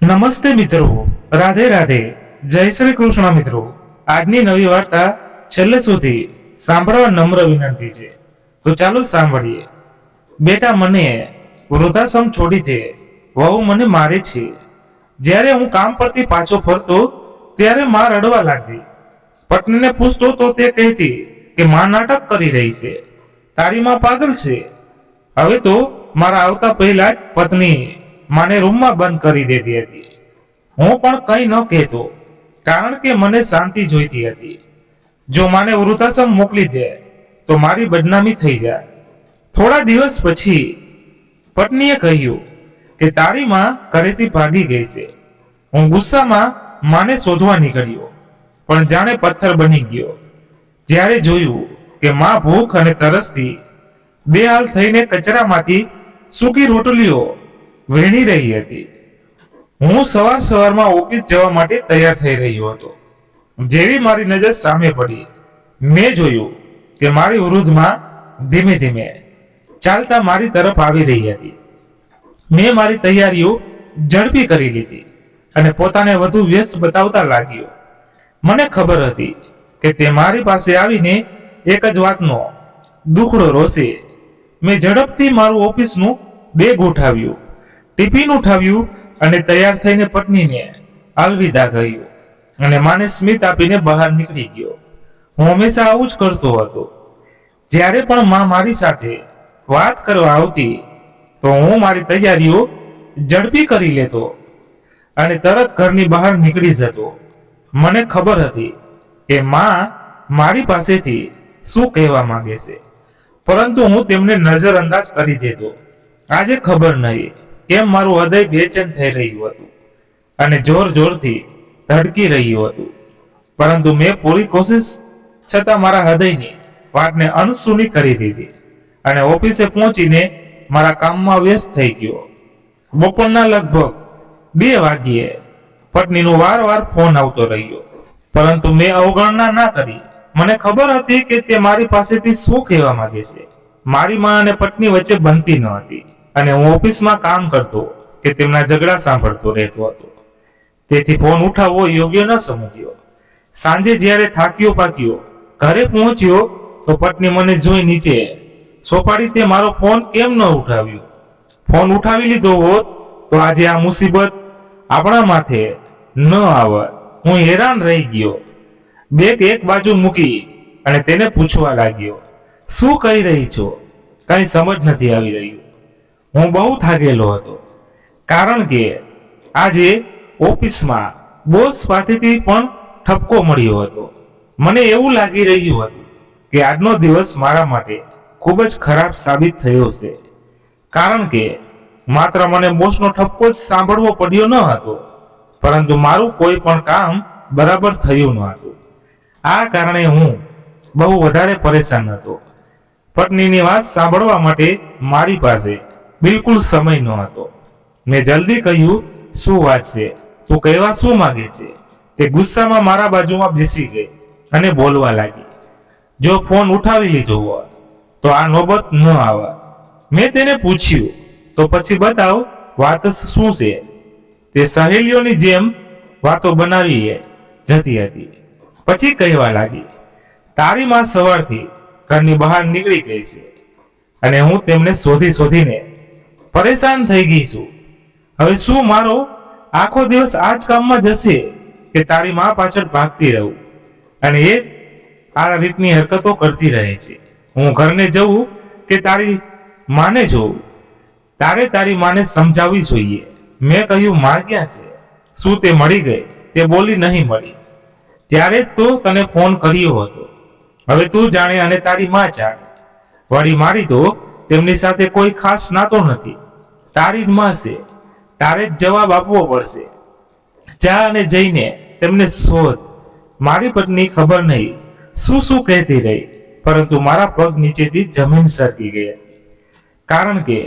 નમસ્તે મિત્રો, રાધે રાધે, જય શ્રી કૃષ્ણ મિત્રો। આજની નવી વાર્તા છેલ્લે સુધી સાંભળવા નમ્ર વિનંતી છે, તો ચાલો સાંભળીએ। બેટા, મને વૃદ્ધાશ્રમ છોડી દે, વહુ મને મારે છે। જ્યારે હું કામ પરથી પાછો ફરતો ત્યારે માં રડવા લાગતી। પત્નીને પૂછતો તો તે કહેતી કે માં નાટક કરી રહી છે, તારી માં પાગલ છે। હવે તો મારા આવતા પહેલા જ પત્ની માને રૂમમાં બંધ કરી દેતી હતી। હું પણ કંઈ ન કહેતો, કારણ કે મને શાંતિ જોઈતી હતી। જો માને વૃદ્ધાશ્રમ મોકલી દે તો મારી બદનામી થઈ જાય। થોડા દિવસ પછી પત્નીએ કહ્યું કે તારી માં ઘરેથી ભાગી ગઈ છે। હું ગુસ્સામાં માને શોધવા નીકળ્યો, પણ જાણે પથ્થર બની ગયો જ્યારે જોયું કે માં ભૂખ અને તરસથી બેહાલ થઈને કચરામાંથી સૂકી રોટલીઓ વહેણી રહી હતી। હું સવારમાં ઓફિસ જવા માટે તૈયાર થઈ રહ્યો હતો। જેવી મારી નજર સામે પડી, મેં જોયું કે મારી વૃદ્ધ માં ધીમે ધીમે ચાલતા મારી તરફ આવી રહી હતી। મેં મારી તૈયારીઓ ઝડપી કરી લીધી અને પોતાને વધુ વ્યસ્ત બતાવતા લાગ્યો। મને ખબર હતી કે તે મારી પાસે આવીને એક જ વાતનો દુખડો રોશે। મેં ઝડપથી મારું ઓફિસનું બેગ ઉઠાવ્યું, ટિફિન ઉઠાવ્યું અને તૈયાર થઈને પત્નીને અલવિદા કહ્યું અને માને સ્મિત આપીને બહાર નીકળી ગયો। હું હંમેશા આવું જ કરતો હતો। જ્યારે પણ માં મારી સાથે વાત કરવા આવતી તો હું મારી તૈયારીઓ ઝડપી કરી લેતો અને તરત ઘરની બહાર નીકળી જતો। મને ખબર હતી કે માં મારી પાસેથી શું કહેવા માંગે છે, પરંતુ હું તેમને નજરઅંદાજ કરી દેતો। આજે ખબર નહીં કેમ મારું હૃદય બેચેન થઈ રહ્યું હતું અને જોર જોરથી ધડકી રહ્યું હતું, પરંતુ મેં પૂરી કોશિશ છતાં મારા હૃદયની વાતને અનસુની કરી દીધી અને ઓફિસે પહોંચીને મારા કામમાં વ્યસ્ત થઈ ગયો। બપોરના લગભગ 2 વાગ્યે પત્નીનો વારંવાર ફોન આવતો રહ્યો, પરંતુ મેં અવગણના ના કરી। મને ખબર હતી કે તે મારી પાસેથી શું કહેવા માંગે છે। મારી માં અને પત્ની વચ્ચે બનતી ન હતી અને હું ઓફિસમાં કામ કરતો કે તેમના ઝઘડા સાંભળતો રહેતો હતો, તેથી ફોન ઉઠાવવો યોગ્ય ન સમજ્યો। સાંજે જ્યારે થાક્યો પાક્યો ઘરે પહોંચ્યો તો પત્ની મને જોઈ નીચે સોપાડી તે મારો ફોન કેમ ન ઉઠાવ્યો। ફોન ઉઠાવી લીધો હોત તો આજે આ મુસીબત આપણા માથે ન આવત। હું હેરાન રહી ગયો। બેગ એક બાજુ મૂકી અને તેને પૂછવા લાગ્યો, શું કહી રહી છો? કઈ સમજ નથી આવી રહ્યું। હું બહુ થાકેલો હતો, કારણ કે આજે ઓફિસમાં બોસ પાસેથી પણ ઠપકો મળ્યો હતો। મને એવું લાગી રહ્યું હતું કે આજનો દિવસ મારા માટે ખૂબ જ ખરાબ સાબિત થયો છે, કારણ કે માત્ર મને બોસનો ઠપકો જ સાંભળવો પડ્યો ન હતો, પરંતુ મારું કોઈ પણ કામ બરાબર થયું ન હતું। આ કારણે હું બહુ વધારે પરેશાન હતો। પત્નીની વાત સાંભળવા માટે મારી પાસે બિલકુલ સમય ન હતો। મેં જલ્દી કહ્યું, શું વાત છે? તું કહેવા શું માંગે છે? તે ગુસ્સામાં મારા બાજુમાં બેસી ગઈ અને બોલવા લાગી, જો ફોન ઉઠાવી લીધો હોત તો આ નોબત ન આવત। મેં તેને પૂછ્યું, તો પછી બતાવ વાત શું છે? તે સહેલીઓની જેમ વાતો બનાવી જતી હતી। પછી કહેવા લાગી, તારી માં સવારથી ઘરની બહાર નીકળી ગઈ છે અને હું તેમને શોધીને પરેશાન થઈ ગઈ છું। હવે શું મારો આખો દિવસ આ જ કામમાં જશે કે તારી માં પાછળ ભાગતી રહું અને એ આ રીતની હરકતો કરતી રહે છે? હું ઘરને જવું કે તારી માને જોઉં? તારે તારી માને સમજાવવી જોઈએ। મેં કહ્યું, માં ક્યાં છે? શું તે મળી ગઈ? તે બોલી, નહીં મળી। ત્યારે જ તો તને ફોન કર્યો હતો। હવે તું જાણે અને તારી માં જાણે। વળી મારી તો તેમની સાથે કોઈ ખાસ નાતો નથી, તારી જ માં છે, તારે જ જવાબ આપવો પડશે। જા અને જઈને તેમને શોધ। મારી પત્ની ખબર નહીં શું કહેતી રહી, પરંતુ મારા પગ નીચેથી જમીન સરકી ગઈ હતી, કારણ કે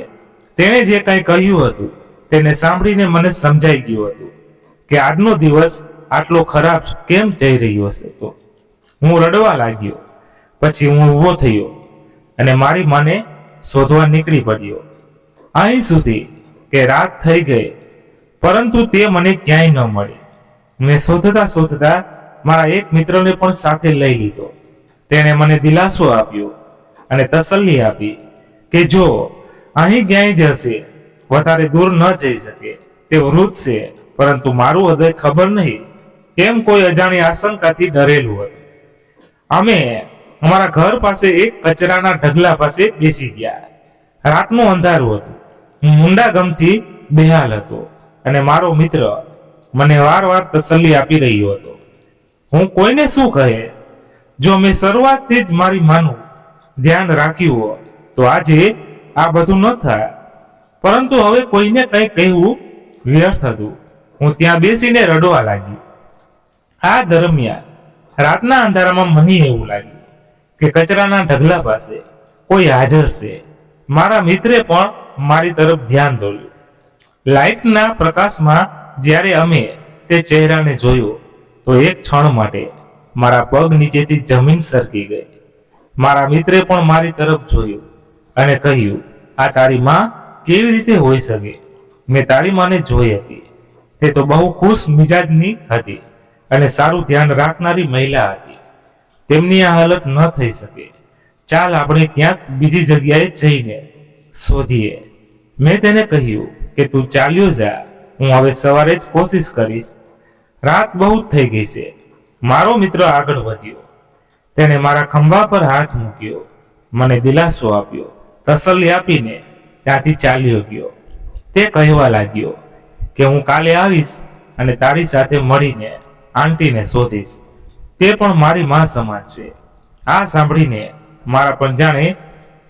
તેણે જે કંઈ કહ્યું હતું તેને સાંભળીને મને સમજાઈ ગયું હતું કે આજનો દિવસ આટલો ખરાબ કેમ જઈ રહ્યો હશે। તો હું રડવા લાગ્યો। પછી હું ઊભો થયો અને મારી માને શોધવા નીકળી પડ્યો। અહીં સુધી કે રાત થઈ ગઈ, પરંતુ તે મને ક્યાંય ન મળી. મેં શોધતા શોધતા મારા એક મિત્રને પણ સાથે લઈ લીધો. તેણે મને દિલાસો આપ્યો અને તસલ્લી આપી કે જો અહીં ક્યાંય જશે, વધારે દૂર ન જઈ શકે. તે વૃદ્ધ છે, પરંતુ મારું હૃદય ખબર નહીં કેમ કોઈ અજાણી આશંકાથી ડરેલું હતું. અમે અમારા ઘર પાસે એક કચરાના ઢગલા પાસે બેસી ગયા. રાતનું અંધારું હતું. હું મુંડા ગમથી બેહાલ હતો અને મારો મિત્ર મને વારવાર તસલ્લી આપી રહ્યો હતો. હું કોઈને શું કહે? જો મેં શરૂઆતથી જ મારી માનું ધ્યાન રાખ્યું હોય તો આજે આ બધું ન થાય. પરંતુ હવે કોઈને કંઈ કહેવું વ્યર્થ હતું. હું ત્યાં બેસીને રડવા લાગ્યો. આ દરમિયાન રાતના અંધારામાં મને એવું લાગ્યું કે કચરાના ઢગલા પાસે કોઈ હાજર છે. મારા મિત્રે પણ મારી તરફ ધ્યાન દોર્યું. લાઇટના પ્રકાશમાં જ્યારે અમે તે ચહેરાને જોયો તો એક ક્ષણ માટે મારા પગ નીચેથી જમીન સરકી ગઈ. મારા મિત્રે પણ મારી તરફ જોયું અને કહ્યું, આ તારી માં કેવી રીતે હોઈ શકે? મેં તારી માને જોઈ હતી. તે તો બહુ ખુશ મિજાજની હતી અને સારું ધ્યાન રાખનારી મહિલા હતી. તેમની આ હાલત ન થઈ શકે. ચાલ આપણે ક્યાંક બીજી જગ્યાએ જઈને શોધીએ. મેં તેને કહ્યું કે તું ચાલ્યો જા, હું હવે સવારે જ કોશિશ કરીશ. રાત બહુ થઈ ગઈ છે. મારો મિત્ર આગળ વધ્યો. તેણે મારા ખંભા પર હાથ મૂક્યો, મને દિલાસો આપ્યો, તસલ્લી આપીને ત્યાંથી ચાલ્યો ગયો. તે કહેવા લાગ્યો કે હું કાલે આવીશ અને તારી સાથે મળીને આંટીને શોધીશ. તે પણ મારી માં સમાન છે. આ સાંભળીને મારા પર જાણે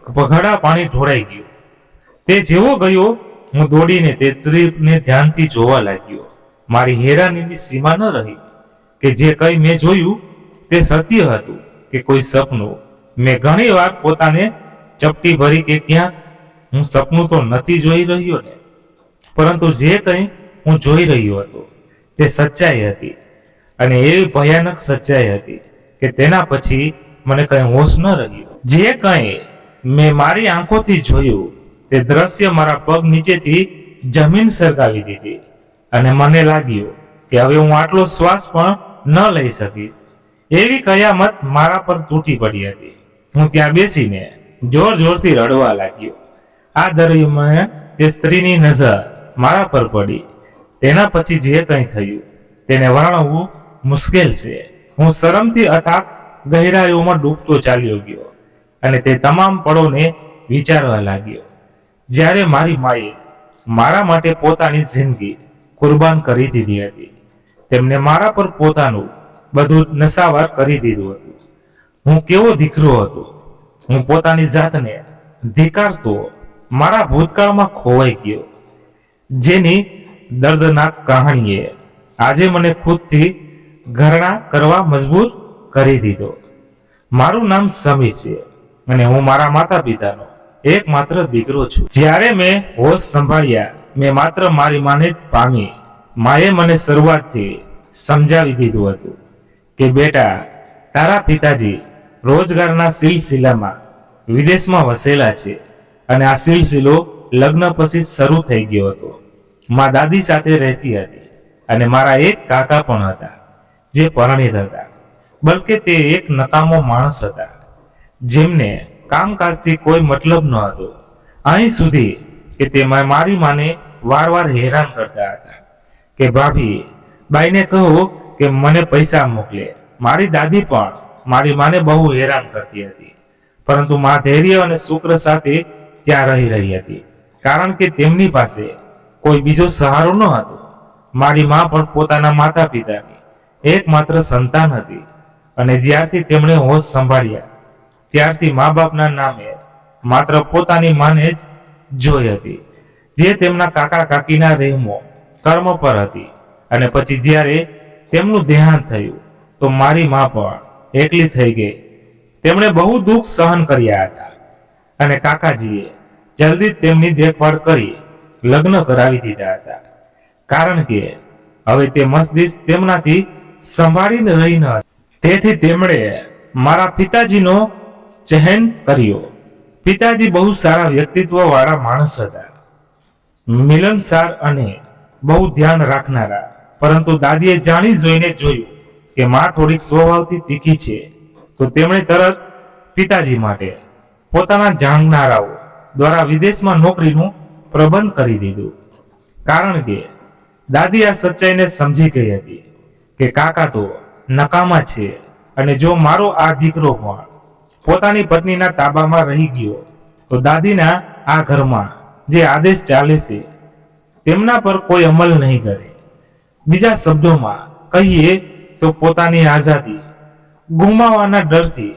પગડા પાણી ઢોળાઈ ગયું. તે જેવો ગયો, હું દોડીને તે સ્ત્રીને ધ્યાનથી જોવા લાગ્યો. મારી હેરાનીની સીમા ન રહી કે જે કંઈ મેં જોયું તે સત્ય હતું કે કોઈ સપનું. મેં ઘણી વાર પોતાને ચપટી ભરી કે ક્યાંક હું સપનું તો નથી જોઈ રહ્યો ને, પરંતુ જે કંઈ હું જોઈ રહ્યો હતો તે સચ્ચાઈ હતી. અને એવી ભયાનક સચ્ચાઈ હતી કે તેના પછી મને કંઈ હોશ ન રહ્યો. જે કંઈ મેં મારી આંખોથી જોયું તે દ્રશ્ય મારા પગ નીચેથી જમીન સરકાવી દીધી અને મને લાગ્યું કે હવે હું આટલો શ્વાસ પણ ન લઈ શકીશ. એવી કયામત મારા પર તૂટી પડી હતી. હું ત્યાં બેસીને જોર જોરથી રડવા લાગ્યો. આ દરમિયાન તે સ્ત્રીની નજર મારા પર પડી. તેના પછી જે કંઈ થયું તેને વર્ણવવું મુશ્કેલ છે. હું શરમથી અથાગ ગહેરાઈઓમાં ડૂબતો ચાલ્યો ગયો અને તે તમામ પળોને વિચારવા લાગ્યો જ્યારે મારી માએ મારા માટે પોતાની જિંદગી કુરબાન કરી દીધી હતી. તેમને મારા પર પોતાનું બધું નસાવાર કરી દીધું હતું. હું કેવો દીકરો હતો. હું પોતાની જાતને ધિક્કારતો મારા ભૂતકાળમાં ખોવાઈ ગયો, જેની દર્દનાક કહાણીએ આજે મને ખુદથી ઘરણા કરવા મજબૂર કરી દીધો. મારું નામ સમીર છે અને હું મારા માતા પિતાનો એકમાત્ર દીકરો છું. જ્યારે મેં હોશ સંભાળ્યા, મેં માત્ર મારી માને જ પામી. માએ મને શરૂઆતથી સમજાવી દીધું હતું કે બેટા, તારા પિતાજી રોજગારના સિલસિલામાં વિદેશમાં વસેલા છે અને આ સિલસિલો લગ્ન પછી શરૂ થઈ ગયો હતો. મા દાદી સાથે રહેતી હતી અને મારા એક કાકા પણ હતા જે પરણિત હતા. બલકે તે એક નકામો માણસ હતા જેમને કામકાજથી કોઈ મતલબ ન હતો. અહીં સુધી કે તે મારી માને વારવાર હેરાન કરતા હતા કે ભાભી, બાઈને કહો કે મને પૈસા મોકલે. મારી દાદી પણ મારી માને બહુ હેરાન કરતી હતી, પરંતુ મા ધૈર્ય અને શુક્ર સાથે ત્યાં રહી રહી હતી, કારણ કે તેમની પાસે કોઈ બીજો સહારો ન હતો. મારી મા પણ પોતાના માતા પિતાની એકમાત્ર સંતાન હતી અને જ્યારથી તેમણે હોશ સંભાળ્યા ત્યારથી મા બાપના નામે માત્ર પોતાની માને જ જોઈ હતી, જે તેમના કાકા કાકીના રહેમો કર્મ પર હતી. અને પછી જ્યારે તેમનું દેહાંત થયું તો મારી મા પણ એકલી થઈ ગઈ. તેમણે બહુ દુઃખ સહન કર્યા હતા અને કાકાજીએ જલ્દી તેમની દેખભાળ કરી લગ્ન કરાવી દીધા હતા, કારણ કે હવે તે મસ્જિદ તેમનાથી સંભાળીને રહી ન હતી. તેથી તેમણે મારા પિતાજીનો ચહેન કર્યો. પિતાજી બહુ સારા વ્યક્તિત્વ વાળા માણસ હતા, મિલનસાર અને બહુ ધ્યાન રાખનારા, પરંતુ દાદીએ જાણી જોઈને જોયું કે માં થોડીક સ્વભાવથી તીખી છે, તો તેમણે તરત પિતાજી માટે પોતાના જાણનારાઓ દ્વારા વિદેશમાં નોકરીનું પ્રબંધ કરી દીધું. કારણ કે દાદી આ સચ્ચાઈને સમજી ગઈ હતી કે કાકા તો નકામા છે, અને જો મારો આ દીકરો પણ પોતાની પત્નીના તાબામાં રહી ગયો તો દાદીના આ ઘરમાં જે આદેશ ચાલે છે તેમના પર કોઈ અમલ નહીં કરે. બીજા શબ્દોમાં કહીએ તો પોતાની આઝાદી ગુમાવવાના ડરથી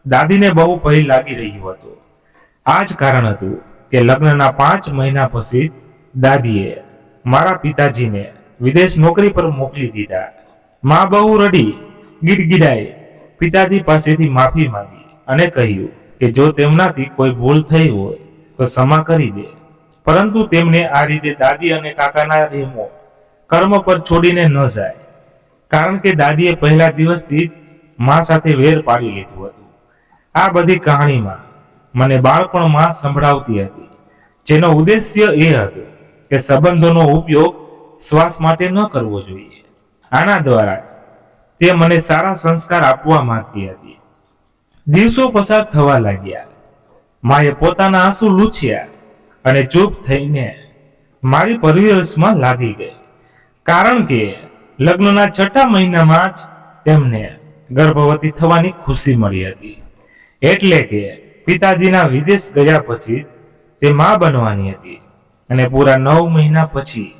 દાદીને બહુ ભય લાગી રહ્યું હતું. આ જ કારણ હતું કે લગ્નના 5 મહિના પછી દાદીએ મારા પિતાજીને વિદેશ નોકરી પર મોકલી દીધા. માં બહુ રડી ગીડગીડાએ પિતાજી પાસેથી માફી માંગી અને કહ્યું કે જો તેમનાથી કોઈ ભૂલ થઈ હોય તો ક્ષમા કરી દે, પરંતુ તેમને આ રીતે દાદી અને કાકાના રેમો કર્મ પર છોડીને ન જાય, કારણ કે દાદીએ પહેલા દિવસથી જ માં સાથે વેર પાડી લીધું હતું. આ બધી કહાણીમાં મને બાળપણમાં સંભળાવતી હતી, જેનો ઉદ્દેશ્ય એ હતો કે સંબંધોનો ઉપયોગ સ્વાર્થ માટે ન કરવો જોઈએ. આના દ્વારા તે મને સારા સંસ્કાર આપવા માંગતી હતી. દિવસો પસાર થવા લાગ્યા. માએ પોતાના આંસુ લૂછ્યા અને ચૂપ થઈને મારી પરવરિશમાં લાગી ગઈ, કારણ કે લગ્નના 6 મહિનામાં જ તેમને ગર્ભવતી થવાની ખુશી મળી હતી. એટલે કે પિતાજીના વિદેશ ગયા પછી તે માં બનવાની હતી, અને પૂરા 9 મહિના પછી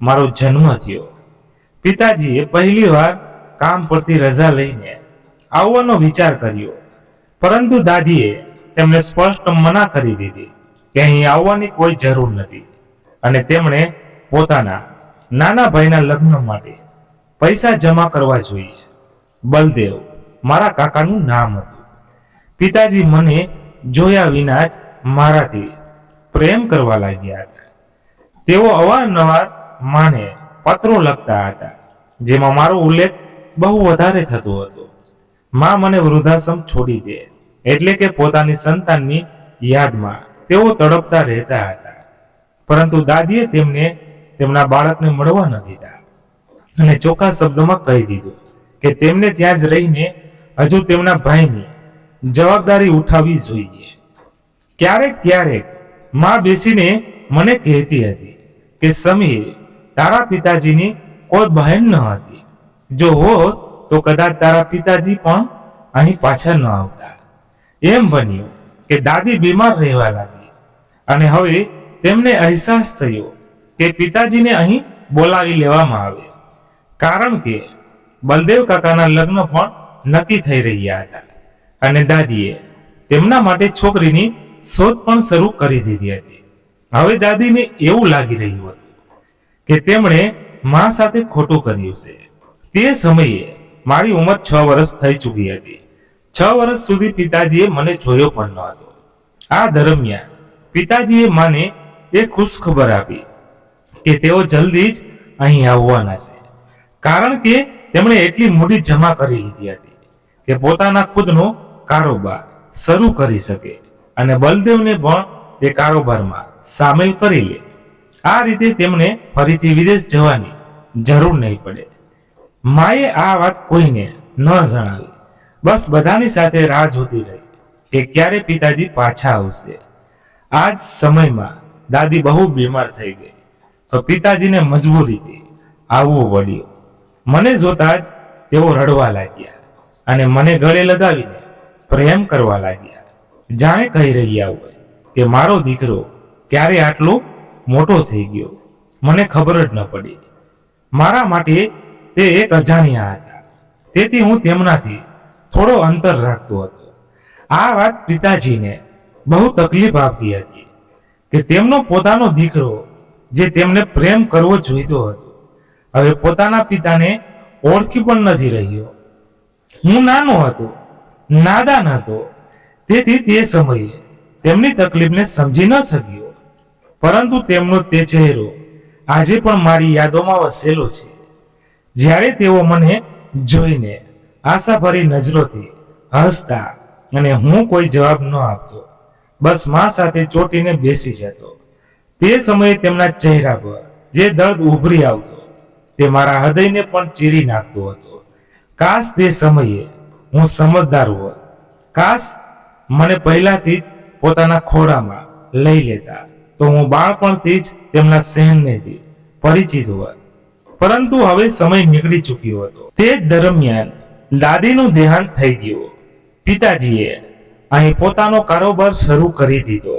મારો જન્મ થયો. પિતાજીએ પહેલી વાર કામ પરથી રજા લઈને આવવાનો વિચાર કર્યો, પરંતુ દાદીએ તેમને સ્પષ્ટ મના કરી દીધી કે અહીં આવવાની કોઈ જરૂર નથી, અને તેમણે પોતાના નાના ભાઈના લગ્ન માટે પૈસા જમા કરવા જોઈએ. બલદેવ મારા કાકાનું નામ હતું. પિતાજી મને જોયા વિના જ મારાથી પ્રેમ કરવા લાગ્યા હતા. તેઓ અવારનવાર માને પત્રો લખતા હતા, જેમાં મારો ઉલ્લેખ બહુ વધારે થતો હતો. માં મને વૃદ્ધાશ્રમ છોડી દે, એટલે કે પોતાની સંતાનની યાદમાં તેઓ તડપતા રહેતા હતા. પરંતુ દાદીએ તેમને તેમના બાળકને મળવા ન દીધા, અને ચોખ્ખા શબ્દોમાં કહી દીધું કે તેમને ત્યાં જ રહીને હજુ તેમના ભાઈની જવાબદારી ઉઠાવવી જોઈએ. ક્યારેક ક્યારેક માં બેસીને મને કહેતી હતી કે સમીર, તારા પિતાજીની કોઈ બહેન ન હતી. જો હોત તો કદાચ તારા પિતાજી પણ અહીં પાછા ન આવતા. એમ બન્યું કે દાદી બીમાર રહેવા લાગી, અને હવે તેમને અહેસાસ થયો કે પિતાજીને અહીં બોલાવી લેવામાં આવે, કારણ કે બલદેવ કાકાના લગ્ન પણ નક્કી થઈ રહ્યા હતા, અને દાદીએ તેમના માટે છોકરીની શોધ પણ શરૂ કરી દીધી હતી. હવે દાદીને એવું લાગી રહ્યું હતું કે તેમણે માં સાથે ખોટું કર્યું છે. તે સમયે મારી ઉંમર 6 વર્ષ થઈ ચૂકી હતી. 6 વર્ષ સુધી પિતાજીએ મને જોયો પણ ન હતો. આ દરમિયાન પિતાજીએ મને એ ખુશખબર આપી કે તેઓ જલ્દી જ અહીં આવવાના છે, કારણ કે તેમણે એટલી મૂડી જમા કરી લીધી હતી કે પોતાના ખુદનો કારોબાર શરૂ કરી શકે, અને બલદેવને પણ તે કારોબારમાં સામેલ કરી લે. આ રીતે તેમને ફરીથી વિદેશ જવાની જરૂર નહીં પડે. માએ આ વાત કોઈને ન જણાવી, બસ બધાની સાથે રાહ જોતી રહી કે ક્યારે પિતાજી પાછા આવશે. આ જ સમયમાં દાદી બહુ બીમાર થઈ ગઈ, તો પિતાજીને મજબૂરીથી આવવું પડ્યું. મને જોતા જ તેઓ રડવા લાગ્યા અને મને ગળે લગાવીને પ્રેમ કરવા લાગ્યા, જાણે કહી રહ્યા હોય કે મારો દીકરો ક્યારે આટલો મોટો થઈ ગયો, મને ખબર જ ન પડી. મારા માટે તે એક અજાણ્યા હતા, તેથી હું તેમનાથી થોડો અંતર રાખતો હતો. આ વાત પિતાજીને બહુ તકલીફ આપતી હતી કે તેમનો પોતાનો દીકરો જે તેમને પ્રેમ કરવો જોઈતો હતો, હવે પોતાના પિતાને ઓળખી પણ નથી રહ્યો. હું નાનો હતો, નાદાન હતો, તેથી તે સમયે તેમની તકલીફને સમજી ન શક્યો, પરંતુ તેમનો તે ચહેરો આજે પણ મારી યાદોમાં વસેલો છે. જ્યારે તેઓ મને જોઈને આશાભરી નજરોથી હસતા અને હું કોઈ જવાબ ન આપતો, બસ માં સાથે ચોટીને બેસી જતો. તે સમયે તેમના ચહેરા પર જે દર્દ ઉભરી આવતો તે મારા હૃદયને પણ ચીરી નાખતો હતો. કાશ તે સમયે હું સમજદાર હોત. કાશ મને પહેલાથી જ પોતાના ખોળામાં લઈ લેતા તો હું બાળપણથી જ તેમના સહેનથી પરિચિત હોત. પરંતુ હવે સમય નીકળી ચૂક્યો હતો. તે જ દરમિયાન દાદીનું દેહાંત થઈ ગયું. પિતાજીએ અહીં પોતાનો કારોબાર શરૂ કરી દીધો.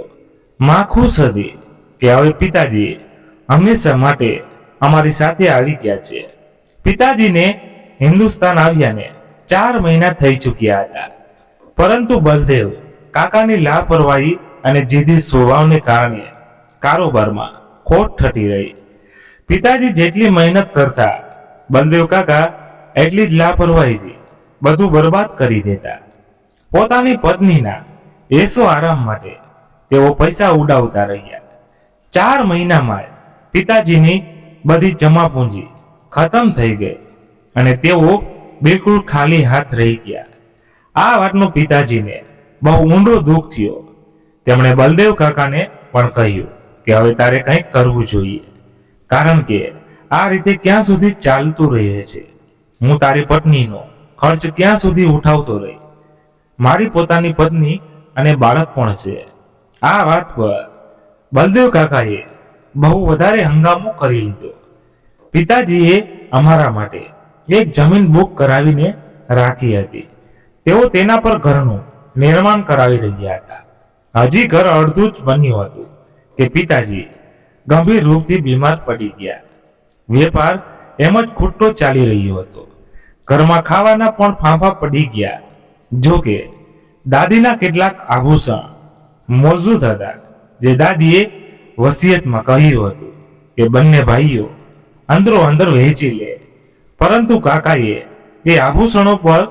માં ખુશ હતી કે હવે પિતાજી હંમેશા માટે અમારી સાથે આવી ગયા છે. પિતાજીને હિન્દુસ્તાન આવ્યાને 4 મહિના થઈ ચૂક્યા હતા, પરંતુ બલદેવ કાકાની લાપરવાહી અને જીદી સ્વભાવને કારણે કારોબારમાં ખોટ થતી રહી. પિતાજી જેટલી મહેનત કરતા, બલદેવ કાકા એટલી જ લાપરવાહીથી બધું બરબાદ કરી દેતા. પોતાની પત્નીના એસો આરામ માટે તેઓ પૈસા ઉડાવતા રહ્યા. 4 મહિનામાં પિતાજીની બધી જમા પૂંજી ખતમ થઈ ગઈ અને તેઓ બિલકુલ ખાલી હાથ રહી ગયા. આ વાતનો પિતાજીને બહુ ઊંડો દુઃખ થયો. તેમણે બલદેવ કાકાને પણ કહ્યું કે હવે તારે કંઈક કરવું જોઈએ, કારણ કે આ રીતે ક્યાં સુધી ચાલતું રહે છે? હું તારી પત્નીનો ખર્ચ ક્યાં સુધી ઉઠાવતો રહી? મારી પોતાની પત્ની અને બાળક પણ છે. આ વાત પર બલદેવ કાકાએ બહુ વધારે હંગામો કરી લીધો. પિતાજીએ અમારા માટે એક જમીન બુક કરાવીને રાખી હતી. તેઓ તેના પર ઘરનું નિર્માણ કરાવી રહ્યા હતા. હજી ઘર અડધું જ બન્યું હતું કે પિતાજી ગંભીર રૂપથી બીમાર પડી ગયા. વેપાર એમ જ ખૂટતો ચાલી રહ્યો હતો. ઘરમાં ખાવાના પણ ફાંફા પડી ગયા. જો કે દાદીના કેટલાક આભૂષણ મોજૂદ હતા જે દાદીએ વસિયતમાં કહ્યું હતું કે બંને ભાઈઓ અંદરો અંદર વહેંચી લે, પરંતુ કાકાએ એ આભૂષણો પર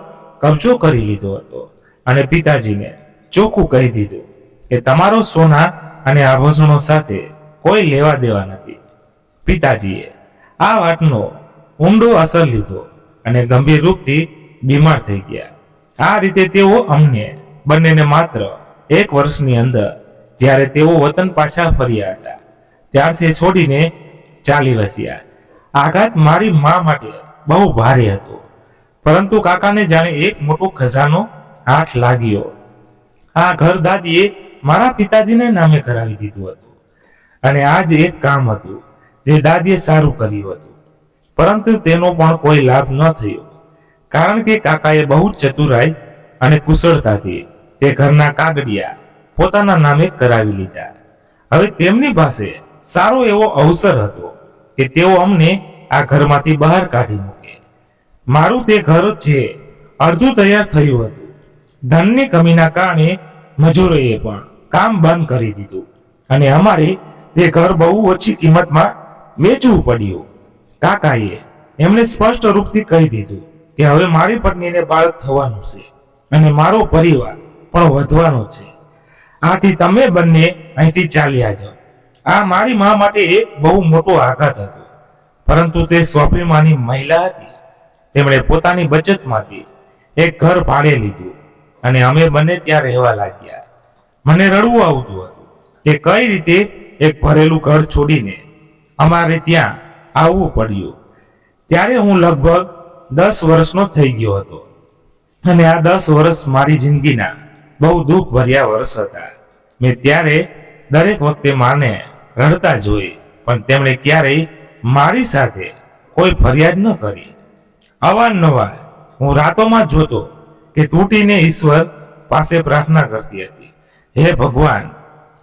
કબજો કરી લીધો હતો અને પિતાજીને ચોખ્ખું કહી દીધું કે તમારો સોના અને આભૂષણો સાથે કોઈ લેવા દેવા નથી. પિતાજીએ આ વાતનો ઊંડો અસર લીધો અને ગંભીર રૂપથી બીમાર થઈ ગયા. આ રીતે તેઓ અમને બંનેને માત્ર 1 વર્ષની અંદર, જ્યારે તેઓ વતન પાછા ફર્યા હતા, ત્યારથી છોડીને ચાલી વસ્યા. આઘાત મારી મા માટે બહુ ભારે હતો, પરંતુ કાકાને જાણે એક મોટો ખજાનો હાથ લાગ્યો. આ ઘર દાદીએ મારા પિતાજીને નામે કરાવી દીધું હતું અને આ જ એક કામ હતું જે દાદીએ સારું કર્યું હતું, પરંતુ તેનો પણ કોઈ લાભ ન થયો, કારણ કે કાકાએ બહુ ચતુરાઈ અને કુશળતાથી તે ઘરના કાગળિયા પોતાના નામે કરાવી લીધા. હવે તેમની પાસે સારો એવો અવસર હતો કે તેઓ અમને આ ઘરમાંથી બહાર કાઢી મૂકે. મારું તે ઘર જે અડધું તૈયાર થયું હતું, ધનની કમીના કારણે મજૂરોએ પણ કામ બંધ કરી દીધું અને અમારે તે ઘર બહુ ઓછી કિંમતમાં વેચવું પડ્યું. કાકાએ એમને સ્પષ્ટ રૂપથી કહી દીધું કે હવે મારી પત્નીને બાળક થવાનું છે અને મારો પરિવાર પણ વધવાનો છે. આથી તમે બંને અહીંથી ચાલ્યા જાઓ. આ મારી મા માટે એક બહુ મોટો આઘાત હતો, પરંતુ તે સ્વાભિમાની મહિલા હતી. તેમણે પોતાની બચતમાંથી એક ઘર ભાડે લીધું અને અમે બંને ત્યાં રહેવા લાગ્યા. મને રડવું આવતું હતું કે કઈ રીતે એક ભરેલું ઘર છોડીને અમારે ત્યાં આવવું પડ્યું. ત્યારે હું લગભગ 10 વર્ષનો થઈ ગયો હતો અને આ 10 વર્ષ મારી જિંદગીના બહુ દુઃખ ભર્યા વર્ષ હતા. મેં ત્યારે દરેક વખતે માને રડતા જોઈ, પણ તેમણે ક્યારેય મારી સાથે કોઈ ફરિયાદ ન કરી. અવારનવાર હું રાતોમાં જોતો કે તૂટીને ઈશ્વર પાસે પ્રાર્થના કરતી હતી, હે ભગવાન,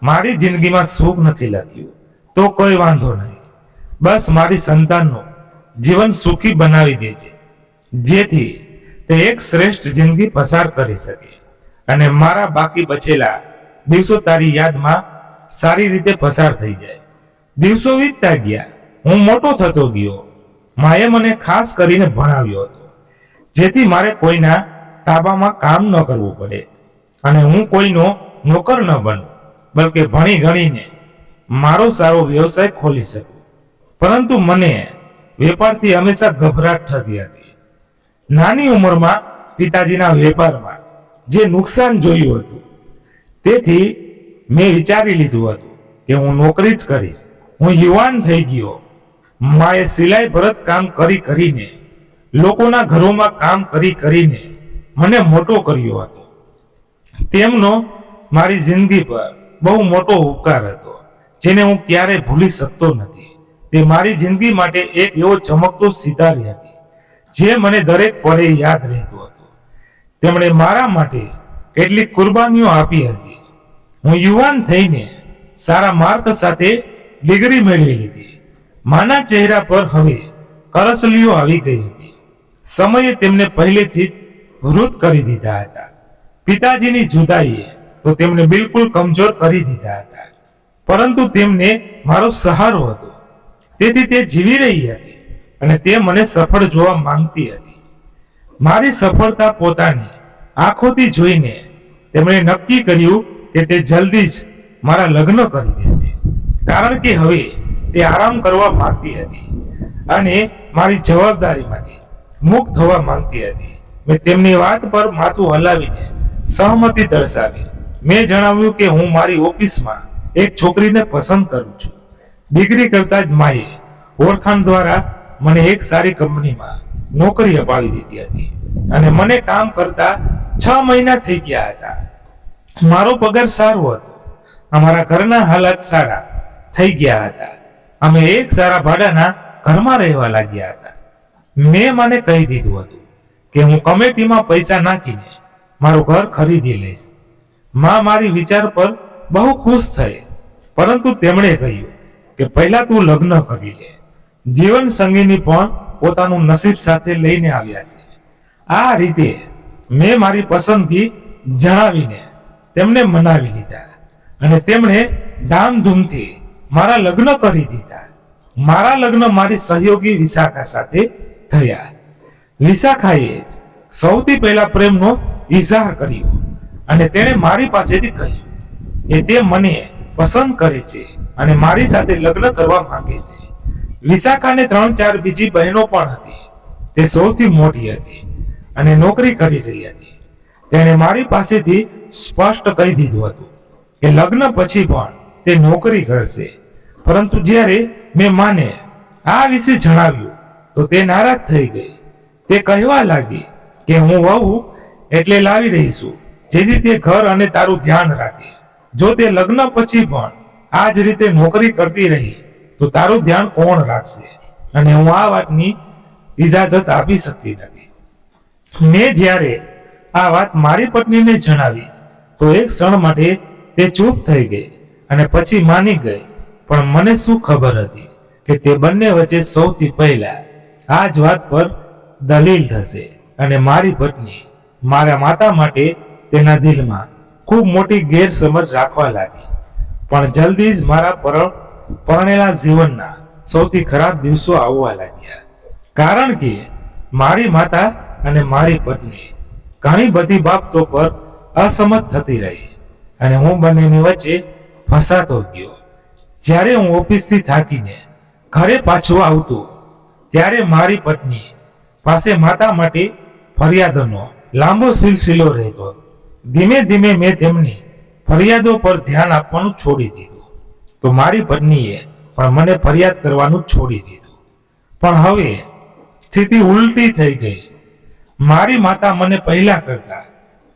મારી જિંદગીમાં સુખ નથી લખ્યું તો કોઈ વાંધો નહીં, બસ મારી સંતાનનું જીવન સુખી બનાવી દેજે, જેથી તે એક શ્રેષ્ઠ જિંદગી પસાર કરી શકે અને મારા બાકી બચેલા દિવસો તારી યાદમાં સારી રીતે પસાર થઈ જાય. દિવસો વીતતા ગયા. હું મોટો થતો ગયો. માએ મને ખાસ કરીને ભણાવ્યો હતો, જેથી મારે કોઈના તાબામાં કામ ન કરવું પડે અને હું કોઈનો નોકર ન બનું, બલકે ભણી ગણીને મારો સારો વ્યવસાય ખોલી શકું. પરંતુ મને વેપારથી હંમેશા ગભરાટ થતી હતી. નાની ઉંમરમાં પિતાજીના વેપારમાં જે નુકસાન જોયું હતું, તેથી મેં વિચારી લીધું હતું કે હું નોકરી જ કરીશ. હું યુવાન થઈ ગયો માએ સિલાઈ ભરત કામ કરી કરીને, લોકોના ઘરોમાં કામ કરી કરીને મને મોટો કર્યો હતો. તેમનો મારી જિંદગી પર બહુ મોટો ઉપકાર હતો, જેને હું ક્યારેય ભૂલી શકતો નથી. તે મારી જિંદગી માટે એક એવો ચમકતો સિતારી હતી, જે મને દરેક પળે યાદ રહેતો હતો. તેમણે મારા માટે કેટલીક કુરબાનીઓ આપી હતી. હું યુવાન થઈને સારા માર્ક સાથે ડિગ્રી મેળવી લીધી. માના ચહેરા પર હવે કરસલીઓ આવી ગઈ હતી. સમયે તેમને પહેલેથી જ વૃદ્ધ કરી દીધા હતા. પિતાજીની જુદાઈએ તો તેમને બિલકુલ કમજોર કરી દીધા હતા, પરંતુ તેમને મારો સહારો હતો. તેથી તે જીવી રહી હતી અને તે મને સફળ જોવા માંગતી હતી. મારી સફળતા પોતાની આંખોથી જોઈને તેમણે નક્કી કર્યું કે તે જલ્દી જ મારા લગ્ન કરી દેશે, કારણ કે હવે તે આરામ કરવા માંગતી હતી અને મારી જવાબદારીમાંથી મુક્ત થવા માંગતી હતી. મેં તેમની વાત પર માથું હલાવીને સહમતિ દર્શાવી. મેં જણાવ્યું કે હું મારી ઓફિસમાં એક છોકરીને પસંદ કરું છું. ડિગ્રી કરતા જ માએ ઓળખાણ દ્વારા મને એક સારી કંપનીમાં નોકરી અપાવી દીધી હતી અને મને કામ કરતા 6 મહિના થઈ ગયા હતા. મારો પગાર સારો હતો. અમારા ઘરના હાલાત સારા થઈ ગયા હતા. અમે એક સારા ભાડાના ઘરમાં રહેવા લાગ્યા હતા. મેં મને કહી દીધું હતું કે હું કમિટીમાં પૈસા નાખીને મારું ઘર ખરીદી લઈશ. મારી વિચાર પર બહુ ખુશ થઈ, પરંતુ તેમણે કહ્યું કે પહેલા તું લગ્ન કરી લે. જીવન સંગીની પણ પોતાનું નસીબ સાથે લઈને આવ્યા છે. આ રીતે મેં મારી પસંદગી જણાવીને તેમને મનાવી લીધા અને તેમણે ધામધૂમથી મારા લગ્ન કરી દીધા. મારા લગ્ન મારી સહયોગી વિશાખા સાથે થયા. વિશાખાએ સૌથી પહેલા પ્રેમનો ઇઝહાર કર્યો અને તેણે મારી પાસેથી કહ્યું કે તે મને પસંદ કરે છે અને મારી સાથે લગ્ન કરવા માંગે છે. વિશાખાને 3-4 બીજી બહેનો પણ હતી. તે સૌથી મોટી હતી અને નોકરી કરી રહી હતી. તેણે મારી પાસેથી સ્પષ્ટ કહી દીધું હતું કે લગ્ન પછી પણ તે નોકરી કરશે. પરંતુ જ્યારે મેં માને આ વિશે જણાવ્યું તો તે નારાજ થઈ ગઈ. તે કહેવા લાગી કે હું વહુ એટલે લાવી રહી છું, જેથી તે ઘર અને તારું ધ્યાન રાખે. જો તે લગ્ન પછી પણ આ જ રીતે નોકરી કરતી રહી તો તારું ધ્યાન કોણ રાખશે? અને હું આ વાતની ઇજાજત આપી શકતી નથી. મેં જ્યારે આ વાત મારી પત્નીને જણાવી તો એક ક્ષણ માટે તે ચૂપ થઈ ગઈ અને પછી માની ગઈ. પણ મને શું ખબર હતી કે તે બંને વચ્ચે સૌથી પહેલા આ જ વાત પર દલીલ થશે અને મારી પત્ની મારા માતા માટે તેના દિલમાં ખૂબ મોટી ગેરસમજ રાખવા લાગી. પણ જલ્દી જ મારા પરણેલા જીવનના સૌથી ખરાબ દિવસો આવવા લાગ્યા, કારણ કે મારી માતા અને મારી પત્ની ઘણી બધી બાબતો પર અસમત થતી રહી અને હું બંનેની વચ્ચે ફસાતો ગયો. જ્યારે હું ઓફિસથી થાકીને ઘરે પાછો આવતો ત્યારે મારી પત્ની પાસે માતા માટે ફરિયાદોનો લાંબો સિલસિલો રહેતો. ધીમે ધીમે મેં તેમની ફરિયાદો પર ધ્યાન આપવાનું છોડી દીધું, તો મારી પત્નીએ પણ મને ફરિયાદ કરવાનું છોડી દીધું. પણ હવે સ્થિતિ ઉલટી થઈ ગઈ. મારી માતા મને પહેલા કરતા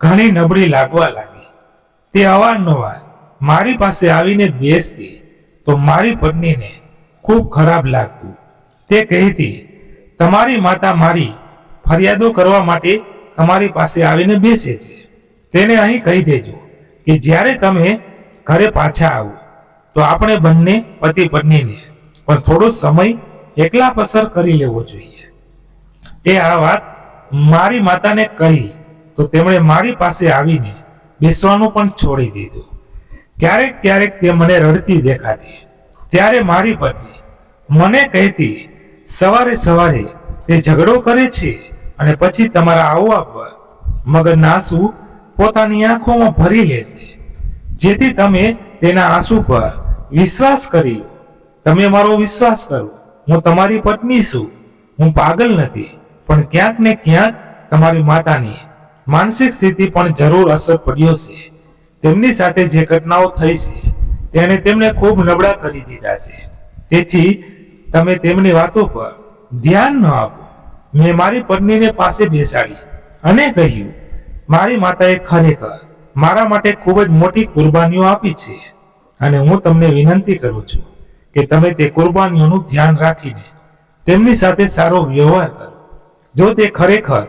ઘણી નબળી લાગવા લાગી. તે અવારનવાર મારી પાસે આવીને બેસતી તો મારી પત્નીને ખૂબ ખરાબ લાગતું. તે કહેતી, તમારી માતા મારી ફરિયાદો કરવા માટે તમારી પાસે આવીને બેસે છે. તેને અહીં કહી દેજો કે જ્યારે તમે ઘરે પાછા આવો તો આપણે બંને પતિ પત્નીને પણ થોડો સમય એકલા પસાર કરી લેવો જોઈએ. એ આ વાત મારી માતાને કહી તો તેમણે મારી પાસે આવીને બેસવાનું પણ છોડી દીધું. ક્યારેક ક્યારેક તે મને રડતી દેખાતી ત્યારે મારી પત્ની મને કહેતી, સવારે સવારે તે ઝઘડો કરે છે અને પછી તમારા આવવા પર મગજના આંસુ પોતાની આંખોમાં ભરી લેશે, જેથી તમે તેના આંસુ પર વિશ્વાસ કરી લો. તમે મારો વિશ્વાસ કરો. હું તમારી પત્ની છું. હું પાગલ નથી, પણ ક્યાંક ને ક્યાંક તમારી માતાની માનસિક સ્થિતિ પણ જરૂર અસર પડ્યો છે. તેમની સાથે જે ઘટનાઓ થઈ છે તેણે તેમને ખૂબ નબળા કરી દીધા છે. તેથી તમે તેમની વાતો પર ધ્યાન ન આપો. મેં મારી પત્નીને પાસે બેસાડી અને કહ્યું, મારી માતાએ ખરેખર મારા માટે ખૂબ જ મોટી કુરબાનીઓ આપી છે અને હું તમને વિનંતી કરું છું કે તમે તે કુરબાનીઓનું ધ્યાન રાખીને તેમની સાથે સારો વ્યવહાર કરો. જો તે ખરેખર